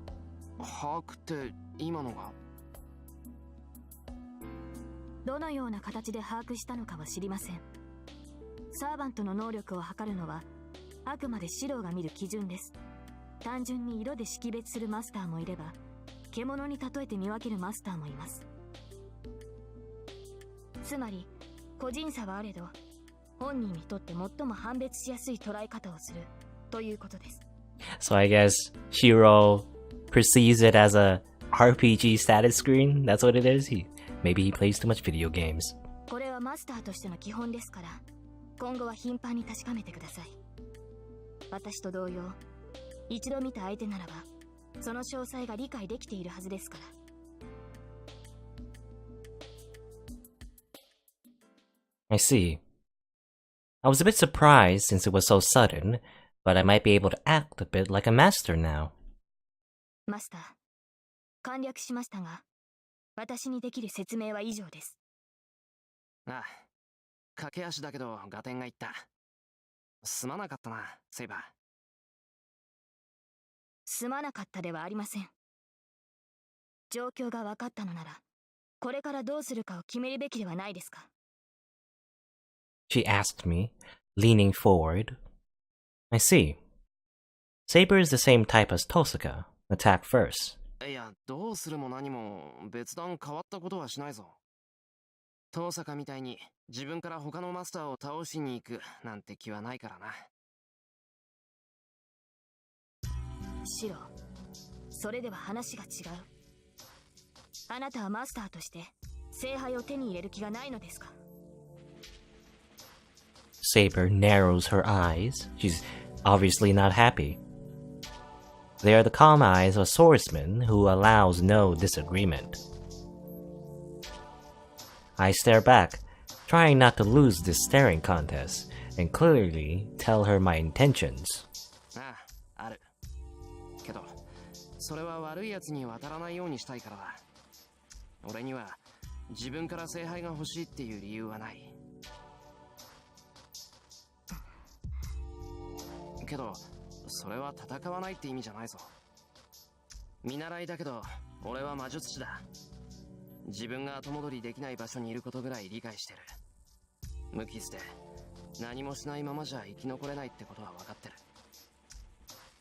把握って今のが？どのような形で把握したのかは知りません。サーバントの能力を測るのはあくまでシローが見る基準です。単純に色で識別するマスターもいれば、獣に例えて見分けるマスターもいます。つまり個人差はあれど、本人にとって最も判別しやすい捉え方をするということです。So I guess Shiro perceives it as a RPG status screen. That's what it is. Maybe he plays too much video games. こはマスターとしての基本ですから、今後は頻繁に確かめてください。私と同様、一度見た相手ならばその詳細が理解できているはずですから。I see. I was a bit surprised since it was so sudden, but I might be able to act a bit like a master now. マスター、簡略しましたが、私にできる説明は以上です。ああ、駆け足だけど合点がいった。すまなかったな、セイバー。すまなかったではありません。状況が分かったのなら、これからどうするかを決めるべきではないですか。She asked me, leaning forward. I see. Saber is the same type as Tosaka. Attack first. いや、どうするも何も別段変わったことはしないぞ。遠坂みたいに自分から他のマスターを倒しに行くなんて気はないからな。シロ、それでは話が違う。あなたはマスターとして聖杯を手に入れる気がないのですか。Saber narrows her eyes. She's obviously not happy. They are the calm eyes of a swordsman who allows no disagreement. I stare back, trying not to lose this staring contest, and clearly tell her my intentions. ああ、ある。けど、それは悪い奴に渡らないようにしたいからだ。俺には自分から聖杯が欲しいっていう理由はない。けど、それは戦わないって意味じゃないぞ。見習いだけど、俺は魔術師だ。自分が後戻りできない場所にいることぐらい理解してる。無傷で何もしないままじゃ生き残れないってことは分かってる。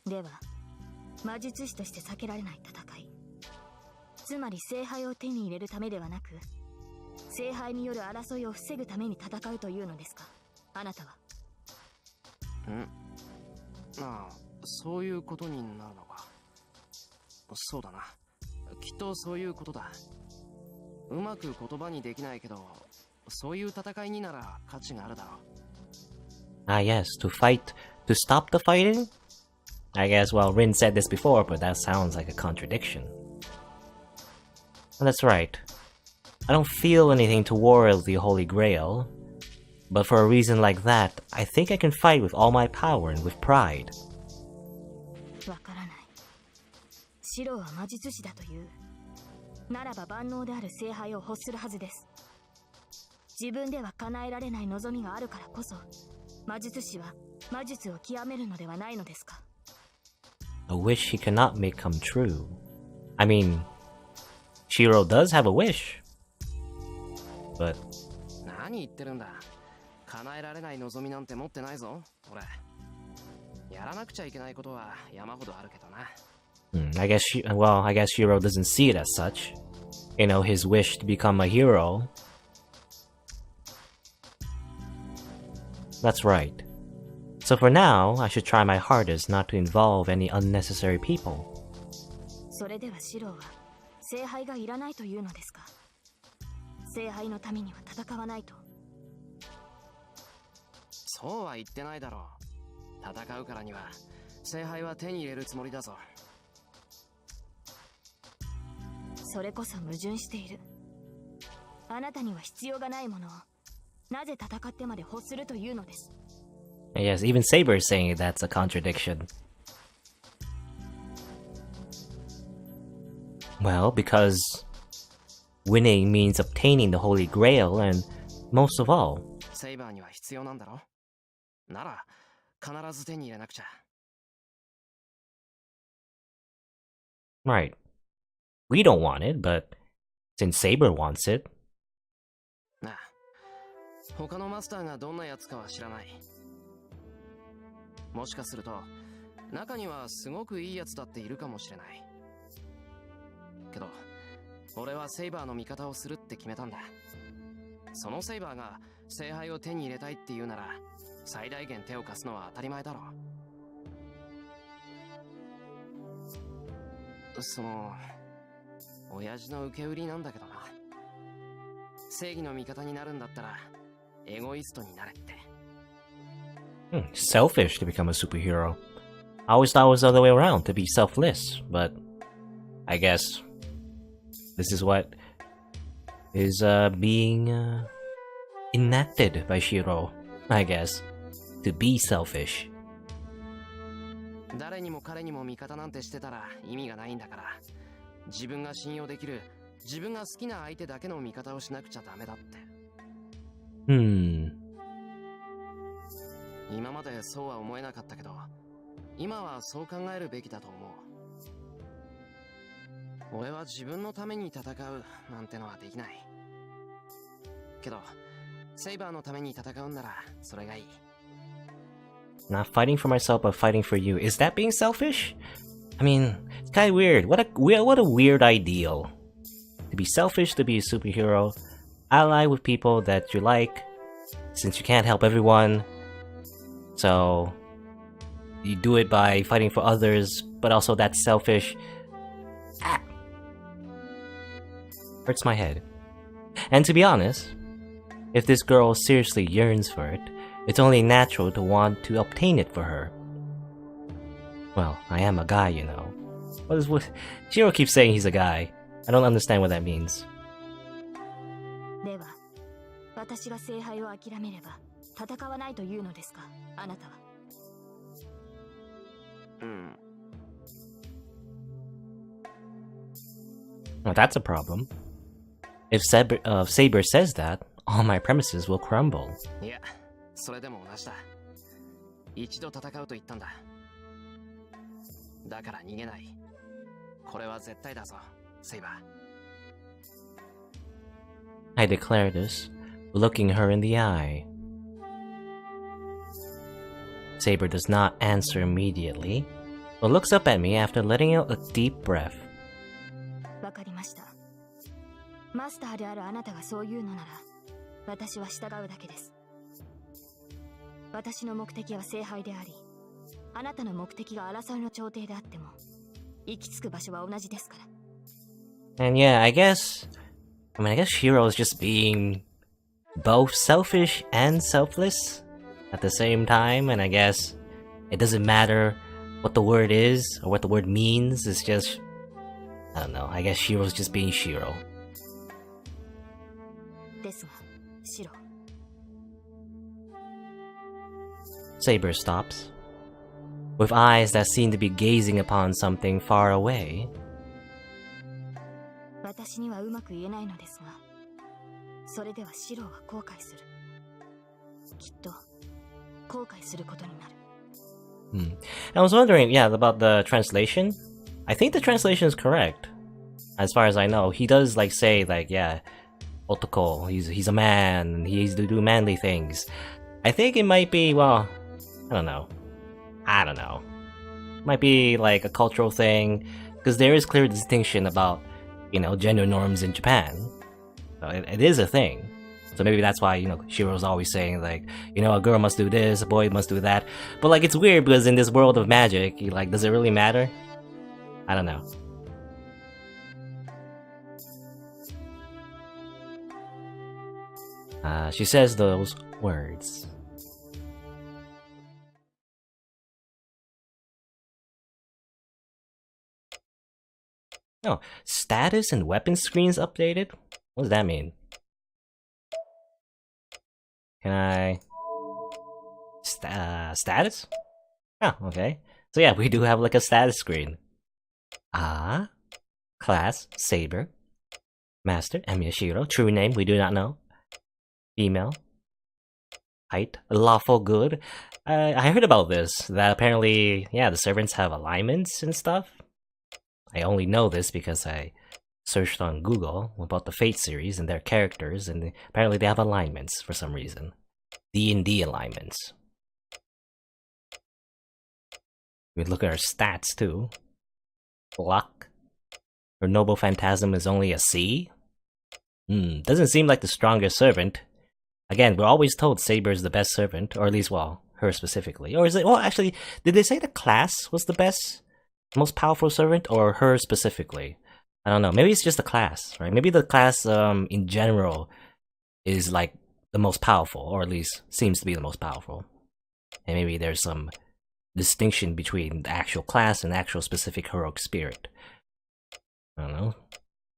では、魔術師として避けられない戦い、つまり聖杯を手に入れるためではなく、聖杯による争いを防ぐために戦うというのですか、あなたは。ああ、そういうことになるのか。そうだな。きっとそういうことだ。うまく言葉にできないけど、そういう戦いになら価値があるだろう。Ah yes, to fight, to stop the fighting? I guess, well, Rin said this before, but that sounds like a contradiction. That's right. I don't feel anything toward the Holy Grail, but for a reason like that, I think I can fight with all my power and with pride. わからない。シロは魔術師だという。ならば万能である聖杯を欲するはずです。自分では叶えられない望みがあるからこそ、魔術師は魔術を極めるのではないのですか。A wish he cannot make come true. I mean, Shiro does have a wish. But... 何言ってるんだ。叶えられない望みなんて持ってないぞ、俺。やらなくちゃいけないことは山ほどあるけどな。I guess Shiro doesn't see it as such. You know, his wish to become a hero. That's right. So for now, I should try my hardest not to involve any unnecessary people. それではシロは聖杯がいらないというのですか。聖杯のためには戦わないと。そうは言ってないだろう。戦うからには聖杯は手に入れるつもりだぞ。それこそ矛盾している。あなたには必要がないものをなぜ戦ってまで欲するというのです。Yes, even Saber is saying that's a contradiction. Well, because winning means obtaining the Holy Grail, and most of all, セイバーには必要なんだろ。なら必ず手に入れなくちゃ。right. We don't want it, but since Saber wants it. なあ、他のマスターがどんなやつかは知らない。もしかすると中にはすごくいいやつだっているかもしれない。けど俺はセイバーの味方をするって決めたんだ。そのセイバーが聖杯を手に入れたいっていうなら最大限手を貸すのは当たり前だろう。その親父の受け売りなんだけどな。正義の味方になるんだったらエゴイストになれって。Selfish to become a superhero. I always thought it was the other way around, to be selfless, but I guess this is what is being enacted by Shiro, I guess, to be selfish. 誰にも彼にも味方なんてしてたら意味がないんだから、自分が信用できる、自分が好きな相手だけの味方をしなくちゃダメだって。今までそうは思えなかったけど、今はそう考えるべきだと思う。俺は自分のために戦うなんてのはできない。けど、セイバーのために戦うんならそれがいい。Not fighting for myself, but fighting for you. Is that being selfish? I mean, it's kind of weird. What a weird ideal. To be selfish, to be a superhero, ally with people that you like, since you can't help everyone. So, you do it by fighting for others, but also that's selfish. Ah! Hurts my head. And to be honest, if this girl seriously yearns for it, it's only natural to want to obtain it for her. Well, I am a guy, you know. What Shiro keeps saying he's a guy. I don't understand what that means. では、私が聖杯を諦めれば戦わないというのですか、あなたは。Well, that's a problem. If Saber says that, all my premises will crumble. いや、それでも同じだ。一度戦うと言ったんだ。だから逃げない。これは絶対だぞ、セイバー。I declare this, looking her in the eye. Saber does not answer immediately, but looks up at me after letting out a deep breath. わかりました。マスターであるあなたがそう言うのなら、私は従うだけです。私の目的は聖杯であり、あなたの目的が争いの朝廷であっても、行き着く場所は同じですから。And yeah, I guess Shiro is just being both selfish and selfless at the same time, and I guess it doesn't matter what the word is or what the word means, it's just, I don't know, I guess Shiro's just being Shiro. ですが、シロ。Saber stops, with eyes that seem to be gazing upon something far away. 私にはうまく言えないのですが、それではシロは後悔する。きっと後悔することになる。I was wondering, yeah, about the translation. I think the translation is correct. As far as I know, he does like say like, yeah, otoko, he's a man, he needs to do manly things. I think it might be, well, I don't know. Might be like a cultural thing, because there is clear distinction about, you know, gender norms in Japan. So it is a thing. So maybe that's why, you know, Shiro's always saying like, you know, a girl must do this, a boy must do that. But like, it's weird because in this world of magic, like, does it really matter? I don't know. She says those words. Oh, status and weapon screens updated? What does that mean? Can I... status? Oh, okay. So yeah, we do have like a status screen. Class, Saber. Master, Miyashiro. True name, we do not know. Female. Height, lawful good. I heard about this, that apparently, yeah, the servants have alignments and stuff. I only know this because I searched on Google about the Fate series and their characters, and apparently they have alignments for some reason. D&D alignments. We look at her stats too. Luck. Her noble phantasm is only a C? Doesn't seem like the strongest servant. Again, we're always told Saber's the best servant, or at least, well, her specifically. Or is it, well, actually, did they say the class was the best, most powerful servant, or her specifically? I don't know. Maybe it's just the class, right? Maybe the class, in general, is like the most powerful, or at least seems to be the most powerful. And maybe there's some distinction between the actual class and the actual specific heroic spirit. I don't know.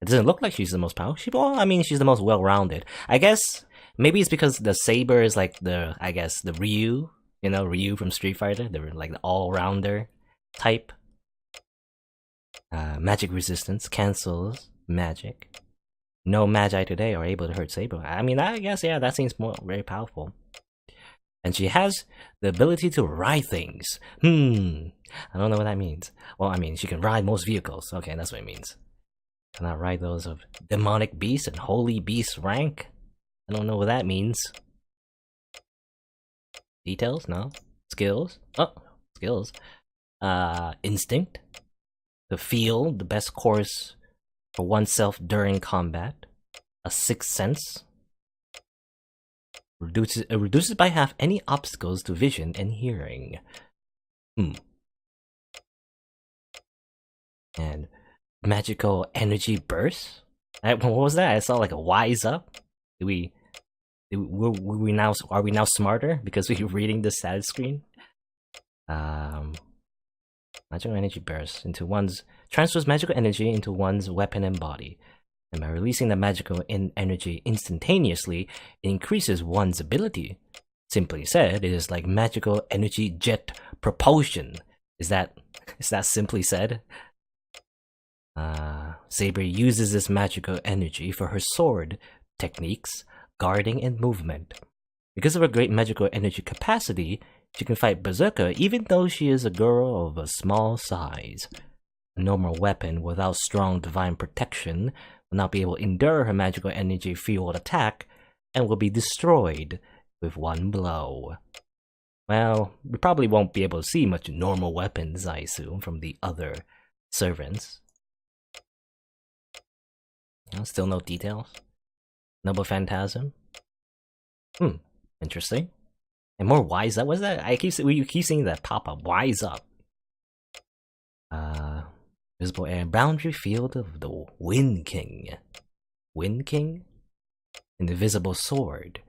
It doesn't look like she's the most powerful. Well, I mean, she's the most well-rounded. I guess maybe it's because the Saber is like the Ryu, Ryu from Street Fighter. They're like the all-rounder type. Magic resistance cancels magic. No magi today are able to hurt Saber. I mean, I guess, yeah, that seems very powerful. And she has the ability to ride things. I don't know what that means. Well, I mean, she can ride most vehicles. Okay, that's what it means. Cannot ride those of demonic beast and holy beast rank. I don't know what that means. Details? No. Skills? Oh, skills. Instinct. To feel the best course for oneself during combat. A sixth sense. Reduces by half any obstacles to vision and hearing. And magical energy burst? What was that? I saw like a wise up. Are we now smarter because we're reading the status screen? Magical energy burst transfers magical energy into one's weapon and body. And by releasing the magical energy instantaneously, it increases one's ability. Simply said, it is like magical energy jet propulsion. Is that simply said? Saber uses this magical energy for her sword techniques, guarding, and movement. Because of her great magical energy capacity, she can fight Berserker even though she is a girl of a small size. A normal weapon without strong divine protection will not be able to endure her magical energy fueled attack and will be destroyed with one blow. Well, we probably won't be able to see much normal weapons, I assume, from the other servants. Still no details. Noble Phantasm. Interesting. And more wise up. What's that? We keep seeing that pop up. Wise up. Visible air boundary field of the Wind King. Wind King? An invisible sword.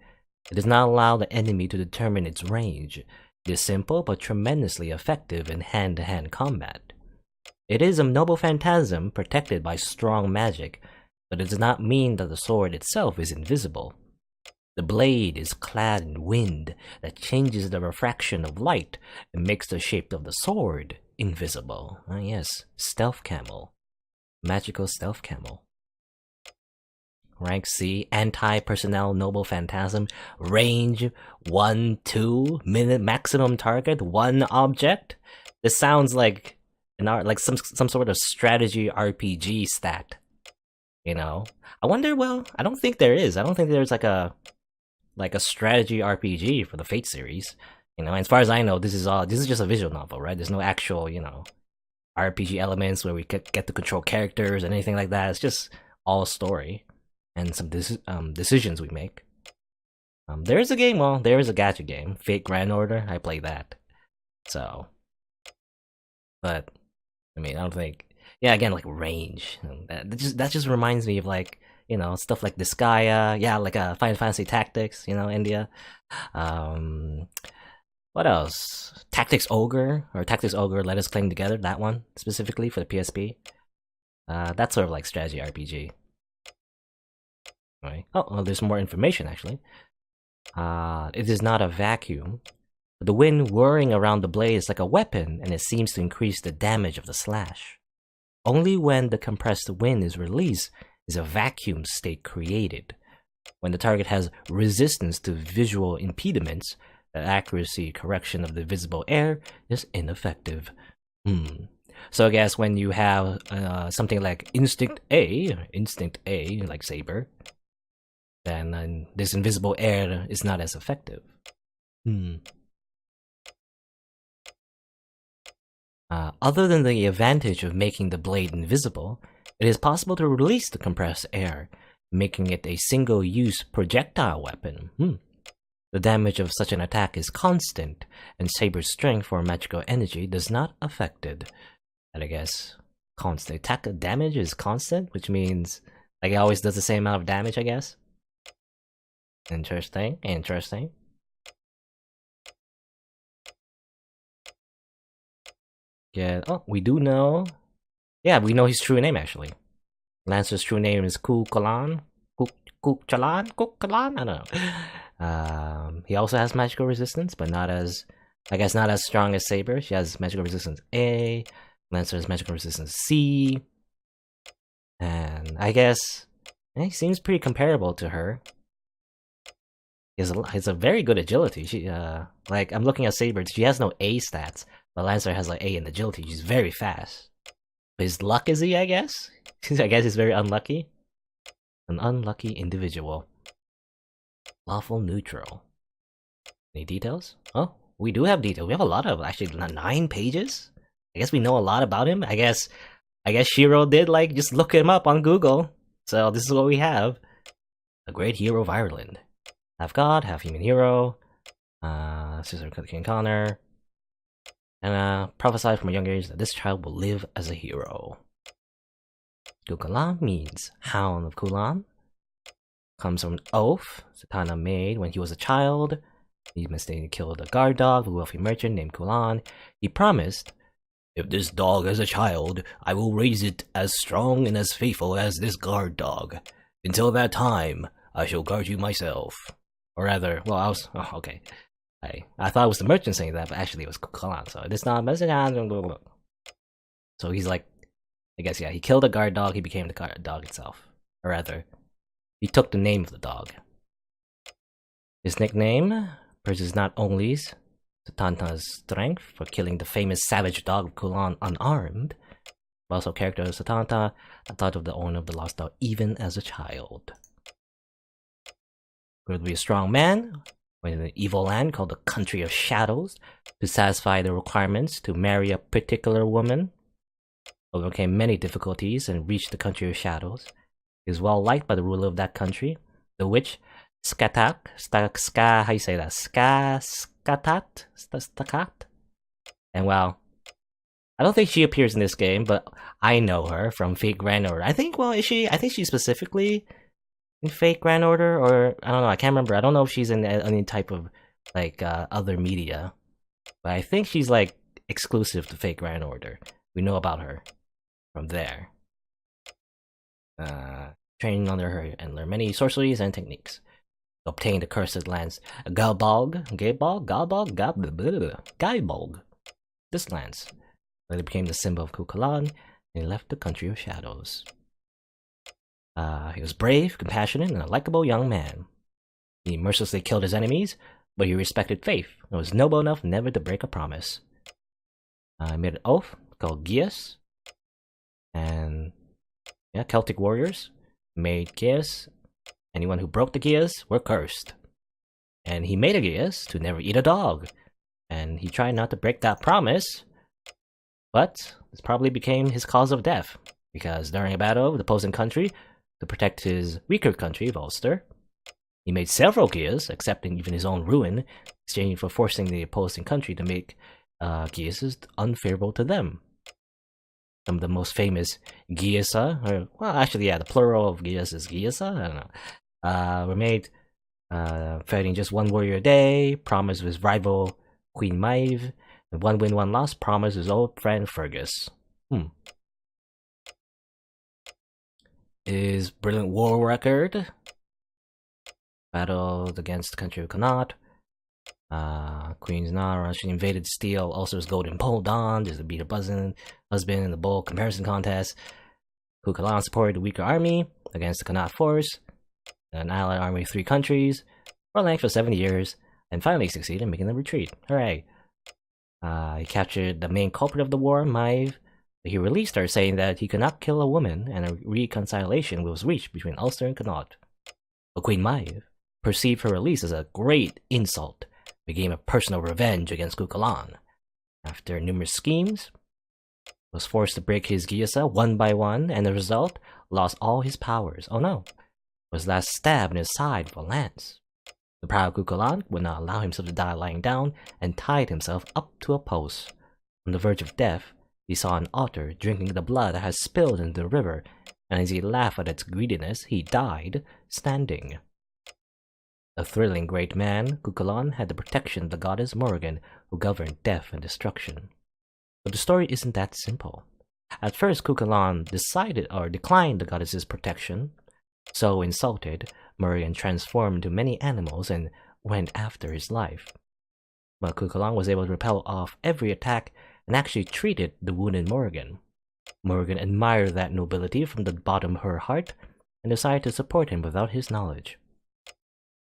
It does not allow the enemy to determine its range. It is simple but tremendously effective in hand-to-hand combat. It is a noble phantasm protected by strong magic, but it does not mean that the sword itself is invisible. The blade is clad in wind that changes the refraction of light and makes the shape of the sword invisible. Ah yes, stealth camel. Magical stealth camel. Rank C, anti-personnel noble phantasm. Range 1, 2, minute maximum target, 1 object. This sounds like some sort of strategy RPG stat. I wonder. Well, I don't think there is. I don't think there's like a strategy RPG for the Fate series. As far as I know, this is just a visual novel, right? There's no actual, RPG elements where we get to control characters and anything like that. It's just all story and some decisions we make. There is a game. Well, there is a gacha game, Fate Grand Order. I played that. So, but I mean, I don't think. Yeah, again, like range. That just reminds me of like stuff like Disgaea. Yeah, like Final Fantasy Tactics. India. What else? Tactics Ogre or Tactics Ogre. Let Us Cling Together. That one specifically for the PSP. That's sort of like strategy RPG. Right. Oh, well, there's more information actually. It is not a vacuum. The wind whirring around the blade is like a weapon, and it seems to increase the damage of the slash. Only when the compressed wind is released is a vacuum state created. When the target has resistance to visual impediments, the accuracy correction of the visible air is ineffective. So I guess when you have something like Instinct A, like Saber, then this invisible air is not as effective. Other than the advantage of making the blade invisible, it is possible to release the compressed air, making it a single-use projectile weapon. The damage of such an attack is constant, and Saber's strength for magical energy does not affect it. And I guess constant attack damage is constant, which means like it always does the same amount of damage, I guess. Interesting, interesting. Yeah, oh, we do know. Yeah, we know his true name actually. Lancer's true name is Kukalan. Kukalan? I don't know. He also has magical resistance, but not as, I guess, not as strong as Saber. She has magical resistance A. Lancer has magical resistance C. And I guess he seems pretty comparable to her. He has a very good agility. She like I'm looking at Saber. She has no A stats, but Lancer has like A in agility. She's very fast. His luck is he? I guess. I guess he's very unlucky. An unlucky individual. Lawful neutral. Any details? Oh, we do have details. We have a lot of actually 9 pages. I guess we know a lot about him. I guess Shiro did like just look him up on Google. So this is what we have. A great hero of Ireland. Half god, half human hero. Sister King Connor. And prophesied from a young age that this child will live as a hero. Kukalan means Hound of Kulan. Comes from an oath Satana made when he was a child. He mistakenly killed a guard dog, a wealthy merchant named Kulan. He promised, "If this dog is a child, I will raise it as strong and as faithful as this guard dog. Until that time, I shall guard you myself." Or rather, well, I was... Oh, okay. I thought it was the merchant saying that, but actually it was Kulan, so it's not... So he's like... I guess, yeah, he killed a guard dog, he became the guard dog itself. Or rather, he took the name of the dog. His nickname praises not only Satana's strength for killing the famous savage dog of Kulan unarmed, but also character of Satana that thought of the owner of the lost dog even as a child. Grew to be a strong man, went in an evil land called the Country of Shadows to satisfy the requirements to marry a particular woman. Overcame many difficulties and reached the Country of Shadows. He was well liked by the ruler of that country, the witch Skatat. How you say that? Skatat? And well, I don't think she appears in this game, but I know her from Fate Grand Order. I think, well, is she? I think she's specifically in Fate Grand Order, or I don't know. I can't remember. I don't know if she's in any type of like other media, but I think she's like exclusive to Fate Grand Order. We know about her from there. Training under her and learn many sorceries and techniques. Obtain the cursed lands Gaibog. This lands. Later became the symbol of Kukalan, and he left the Country of Shadows. He was brave, compassionate, and a likable young man. He mercilessly killed his enemies, but he respected faith and was noble enough never to break a promise. He made an oath called Gias, and yeah, Celtic warriors made Gias. Anyone who broke the Gias were cursed. And he made a Gias to never eat a dog. And he tried not to break that promise, but this probably became his cause of death, because during a battle with the opposing country, to protect his weaker country of Ulster, he made several Gias, accepting even his own ruin, exchanging for forcing the opposing country to make Gias unfavorable to them. Some of the most famous Giasa, or well, actually, yeah, the plural of Gias is Giasa. I don't know. Were made fighting just one warrior a day. Promised with rival Queen Maeve. And one win, one loss. Promised with old friend Fergus. His brilliant war record. Battled against the country of Connaught. Queen's Nara, she invaded Steel, Ulster's Golden Pole Dawn, just to beat her husband in the bull comparison contest. Kukalan supported the weaker army against the Connaught force, an allied army of 3 countries, for a length of 70 years, and finally succeeded in making the retreat. Hooray! He captured the main culprit of the war, Maeve. He released her, saying that he could not kill a woman, and a reconciliation was reached between Ulster and Connaught. But Queen Maeve perceived her release as a great insult, became a personal revenge against Kukalan. After numerous schemes, was forced to break his Giasa one by one, and the result, lost all his powers. Oh no! Was last stabbed in his side with a lance. The proud Kukalan would not allow himself to die lying down, and tied himself up to a post. On the verge of death, he saw an otter drinking the blood that had spilled into the river, and as he laughed at its greediness, he died standing. A thrilling great man, Cuchulainn had the protection of the goddess Morrigan, who governed death and destruction. But the story isn't that simple. At first, Cuchulainn declined the goddess's protection. So insulted, Morrigan transformed into many animals and went after his life. But Cuchulainn was able to repel off every attack and actually treated the wounded Morrigan. Morrigan admired that nobility from the bottom of her heart and decided to support him without his knowledge.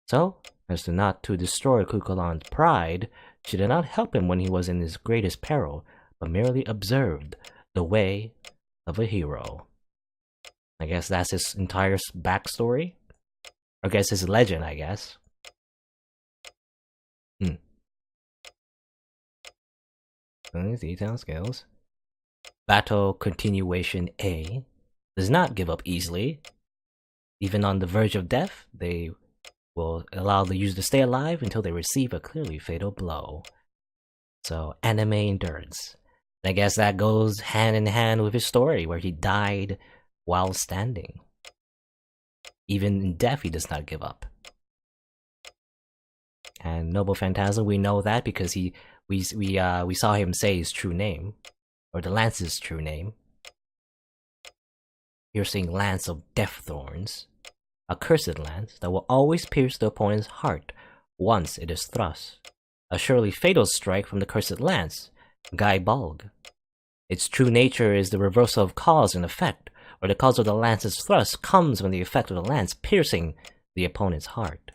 So, as not to destroy Cuchulainn's pride, she did not help him when he was in his greatest peril, but merely observed the way of a hero. I guess that's his entire backstory? I guess his legend, I guess. Detail skills. Battle Continuation A does not give up easily. Even on the verge of death, they will allow the user to stay alive until they receive a clearly fatal blow. So, anime endurance. I guess that goes hand in hand with his story, where he died while standing. Even in death, he does not give up. And Noble Phantasm, we know that because we saw him say his true name, or the lance's true name. Piercing lance of death thorns, a cursed lance that will always pierce the opponent's heart once it is thrust. A surely fatal strike from the cursed lance, Guy Balg. Its true nature is the reversal of cause and effect, where the cause of the lance's thrust comes from the effect of the lance piercing the opponent's heart.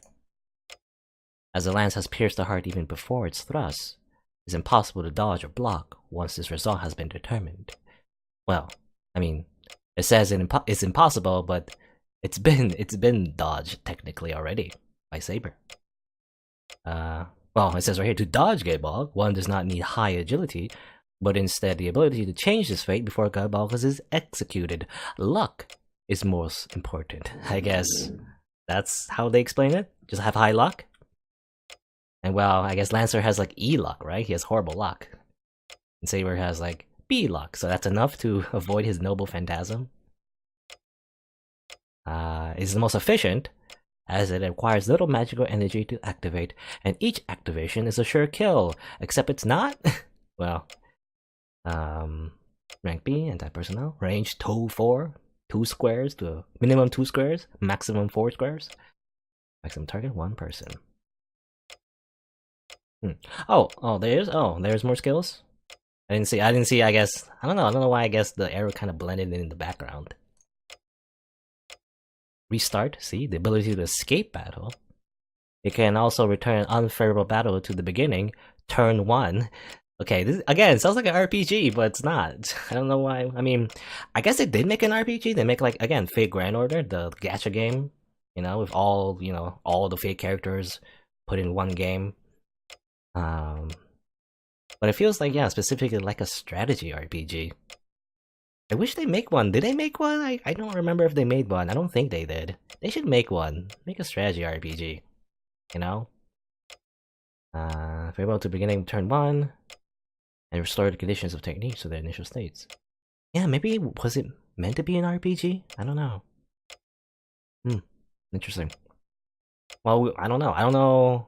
As the lance has pierced the heart even before its thrust, it is impossible to dodge or block once this result has been determined. Well, I mean, it says it's impossible, but it's been dodged technically already by Saber. Well, it says right here, to dodge Gaibog, one does not need high agility, but instead the ability to change his fate before Gaibog is executed. Luck is most important. I guess that's how they explain it. Just have high luck. And well, I guess Lancer has like E luck, right? He has horrible luck. And Saber has like B luck, so that's enough to avoid his Noble Phantasm. It's the most efficient, as it requires little magical energy to activate, and each activation is a sure kill, except it's not. Well, rank B, anti-personnel, range 4, 2 squares to minimum 2 squares, maximum 4 squares, maximum target 1 person. There's more skills. I didn't see. I guess I don't know why. I guess the arrow kind of blended in the background. Restart. See the ability to escape battle. It can also return unfavorable battle to the beginning. Turn 1. Okay, this again sounds like an RPG, but it's not. I don't know why. I mean, I guess they did make an RPG. They make like again Fate Grand Order, the gacha game. You know, with all the Fate characters put in one game. But it feels like, yeah, specifically like a strategy RPG. I wish they make one. Did they make one? I don't remember if they made one. I don't think they did. They should make one. Make a strategy RPG. You know? Favorable to beginning turn 1. And restore the conditions of techniques to their initial states. Yeah, maybe, was it meant to be an RPG? I don't know. Interesting. Well, I don't know.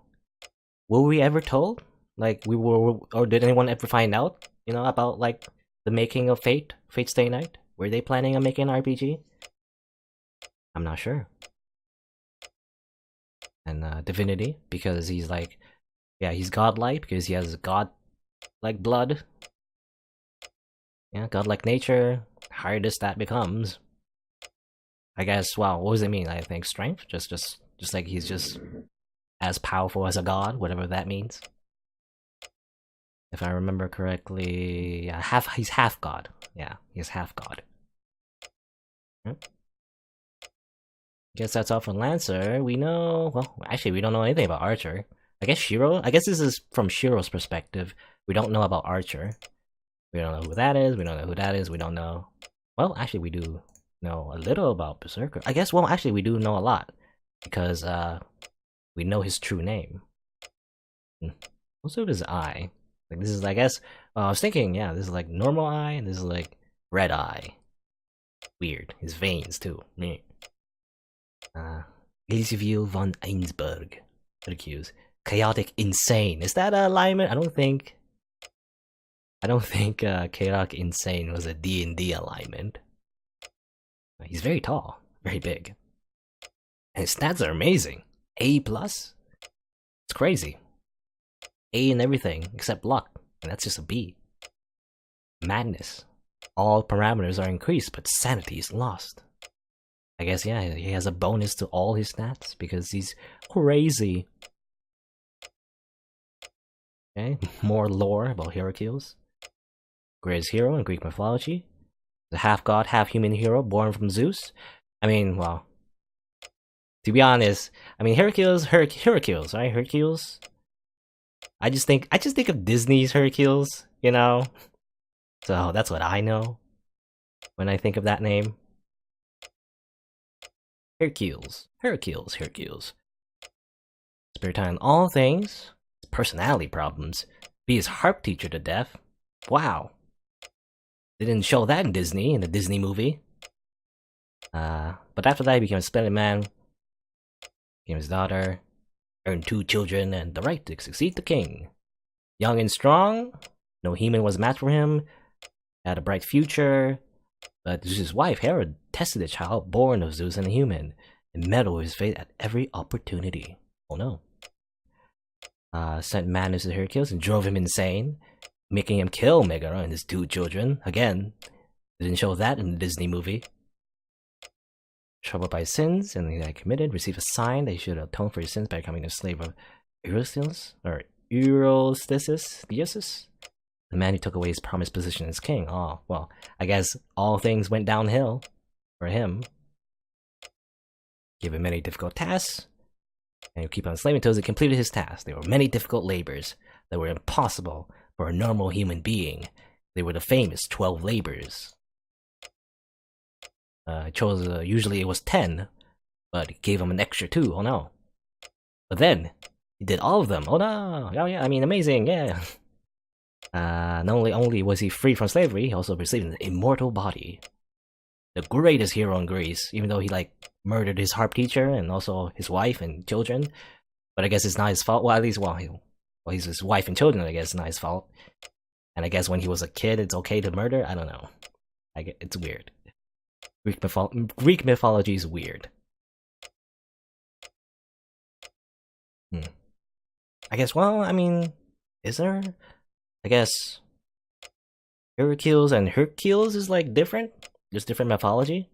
Were we ever told? Like, or did anyone ever find out, about, like, the making of Fate Stay Night? Were they planning on making an RPG? I'm not sure. And, Divinity, because he's like, yeah, he's godlike, because he has god-like blood. Yeah, godlike nature, higher this stat becomes. I guess, well, what does it mean? I think strength? Just like he's just as powerful as a god, whatever that means. If I remember correctly, yeah, he's half god. Yeah, he's half god. Yep. Guess that's all for Lancer. We know, well, actually, we don't know anything about Archer. I guess Shiro. I guess this is from Shiro's perspective. We don't know about Archer. We don't know who that is. We don't know who that is. We don't know. Well, actually, we do know a little about Berserker. I guess. Well, actually, we do know a lot because we know his true name. What's with his eye? Like, this is, I guess, I was thinking, yeah, this is like normal eye, and this is like red eye. Weird. His veins, too. Eliseville von Einsberg. Hercules. Chaotic Insane. Is that a alignment? I don't think Chaotic Insane was a D&D alignment. He's very tall, very big. And his stats are amazing. A+. It's crazy. A in everything except luck, and that's just a B. Madness. All parameters are increased, but sanity is lost. I guess, yeah, he has a bonus to all his stats because he's crazy. Okay, more lore about Heracles. Greatest hero in Greek mythology. The half-god, half-human hero born from Zeus. I mean, well, to be honest, I mean Heracles, right? Hercules. I just think of Disney's Hercules, you know? So that's what I know when I think of that name. Hercules. Spare time in all things. Personality problems. Be his harp teacher to death. Wow. They didn't show that in Disney, in the Disney movie. But after that, he became a splendid man. Became his daughter. Earned 2 children and the right to succeed the king. Young and strong. No human was matched for him. Had a bright future. But Zeus' wife, Hera, tested the child born of Zeus and a human. And meddled with his fate at every opportunity. Oh no. Sent madness to Hercules and drove him insane, making him kill Megara and his 2 children. Again, they didn't show that in the Disney movie. Troubled by his sins and that he committed, received a sign that he should atone for his sins by becoming a slave of Eurystheus, the man who took away his promised position as king. Oh, well, I guess all things went downhill for him. Given many difficult tasks, and he'll keep on slaving until he completed his task. There were many difficult labors that were impossible for a normal human being. They were the famous 12 labors. I chose, usually it was 10, but he gave him an extra 2, oh no. But then, he did all of them, oh no, oh yeah, I mean, amazing, yeah. Not only was he free from slavery, he also received an immortal body. The greatest hero in Greece, even though he, like, murdered his harp teacher and also his wife and children. But I guess it's not his fault. Well, at least, he's his wife and children, I guess it's not his fault. And I guess when he was a kid, it's okay to murder? I don't know. It's weird. Greek mythology is weird. I guess, well, I mean, is there? I guess Hercules and Hercules is, like, different? Just different mythology?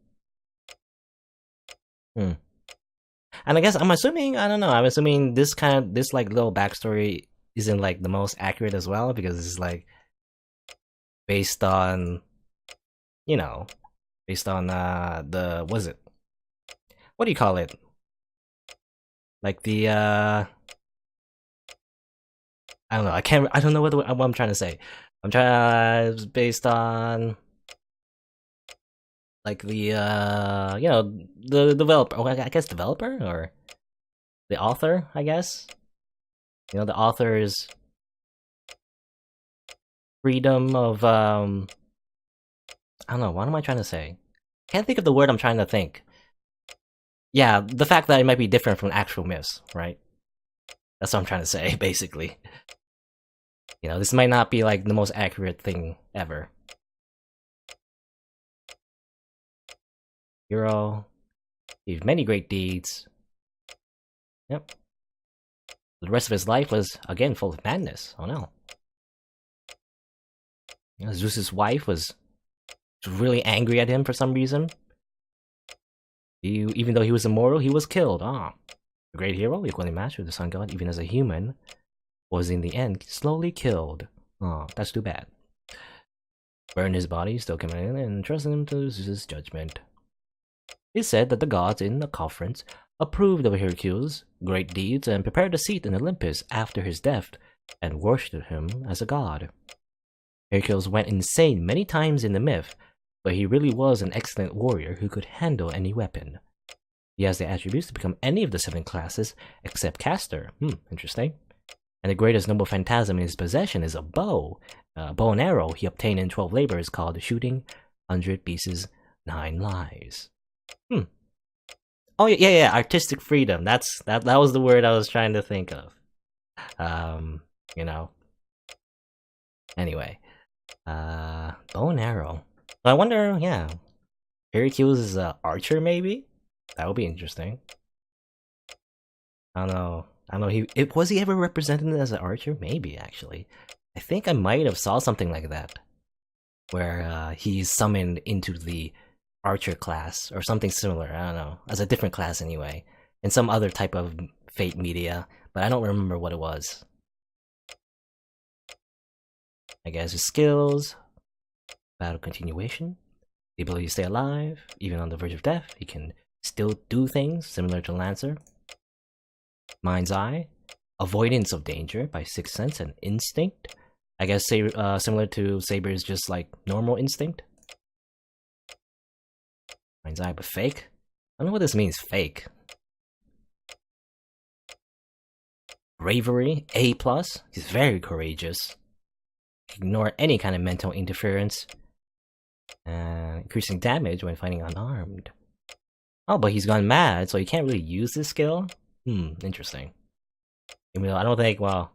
And I guess I'm assuming, I don't know, I'm assuming this like little backstory isn't like the most accurate as well, because it's like based on, you know, the, what is it? What do you call it? Like the, I don't know, I don't know what I'm trying to say. It's based on, like the, you know, the developer, I guess developer, or the author, I guess? You know, the author's freedom of, I don't know, what am I trying to say? Can't think of the word I'm trying to think. Yeah, the fact that it might be different from actual myths, right? That's what I'm trying to say, basically. You know, this might not be, like, the most accurate thing ever. Hero, he did many great deeds. Yep. The rest of his life was, again, full of madness. Oh no. You know, Zeus's wife was really angry at him for some reason. Even though he was immortal, he was killed. Ah. The great hero, equally matched with the sun god, even as a human, was in the end slowly killed. Oh, that's too bad. Burned his body, still coming in, and entrusted him to Zeus's judgment. It is said that the gods in a conference approved of Hercules' great deeds and prepared a seat in Olympus after his death and worshipped him as a god. Hercules went insane many times in the myth, but he really was an excellent warrior who could handle any weapon. He has the attributes to become any of the 7 classes except caster. Interesting. And the greatest noble phantasm in his possession is a bow. Bow and arrow he obtained in 12 labors called shooting 100 pieces 9 lives. Oh yeah, artistic freedom. That was the word I was trying to think of. You know. Anyway, bow and arrow. I wonder, yeah, Hercules is an archer, maybe. That would be interesting. I don't know. I don't know. Was he ever represented as an archer? Maybe actually. I think I might have saw something like that, where he's summoned into the archer class or something similar. I don't know, as a different class anyway, in some other type of Fate media, but I don't remember what it was. I guess his skills, battle continuation, the ability to stay alive, even on the verge of death. He can still do things similar to Lancer. Mind's Eye, avoidance of danger by Sixth Sense and Instinct. I guess similar to Saber's just like normal instinct. Mind's Eye, but fake? I don't know what this means, fake. Bravery, A+. He's very courageous. Ignore any kind of mental interference. Increasing damage when fighting unarmed. Oh, but he's gone mad, so he can't really use this skill? Interesting. Even though I don't think, well,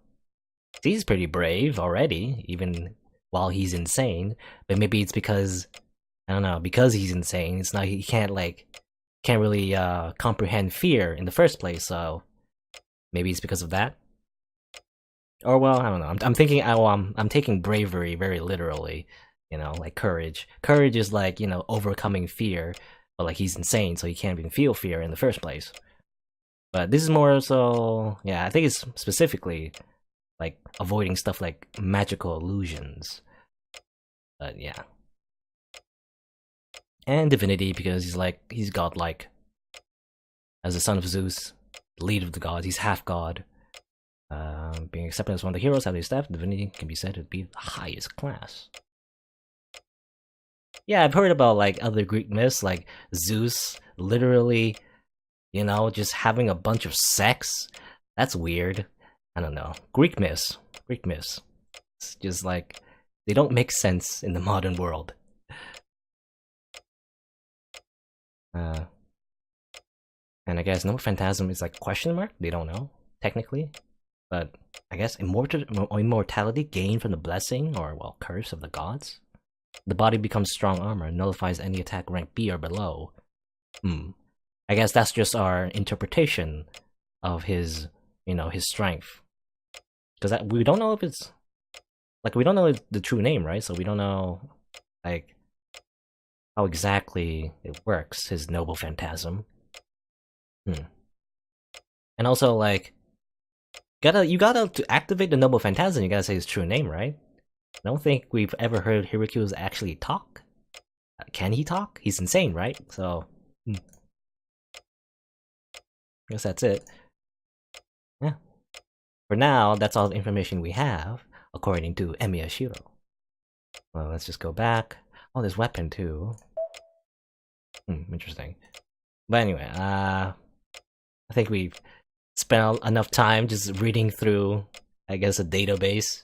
he's pretty brave already, even while he's insane. But maybe it's because, I don't know, because he's insane, it's not, he can't really comprehend fear in the first place, so maybe it's because of that. Or well, I don't know. I'm thinking, I'm taking bravery very literally, you know, like courage. Courage is like, you know, overcoming fear, but like he's insane, so he can't even feel fear in the first place. But this is more so, yeah, I think it's specifically like avoiding stuff like magical illusions. But yeah. And divinity, because he's godlike. As the son of Zeus, the leader of the gods, he's half god. Being accepted as one of the heroes at his staff, divinity can be said to be the highest class. Yeah, I've heard about like other Greek myths, like Zeus literally, you know, just having a bunch of sex. That's weird. I don't know. Greek myths. It's just like, they don't make sense in the modern world. And I guess no phantasm is like question mark? They don't know, technically. But I guess immortality gained from the blessing or, well, curse of the gods. The body becomes strong armor, nullifies any attack rank B or below. I guess that's just our interpretation of his, you know, his strength. Because we don't know if it's, like, we don't know the true name, right? So we don't know, like, how exactly it works, his noble phantasm. And also, like, you gotta to activate the noble phantasm, you gotta say his true name, right? I don't think we've ever heard Hercules actually talk. Can he talk? He's insane, right? So, I guess that's it. Yeah. For now, that's all the information we have, according to Emiya Shiro. Well, let's just go back. Oh, there's weapon too. Interesting. But anyway, I think we've spent enough time just reading through, I guess, a database.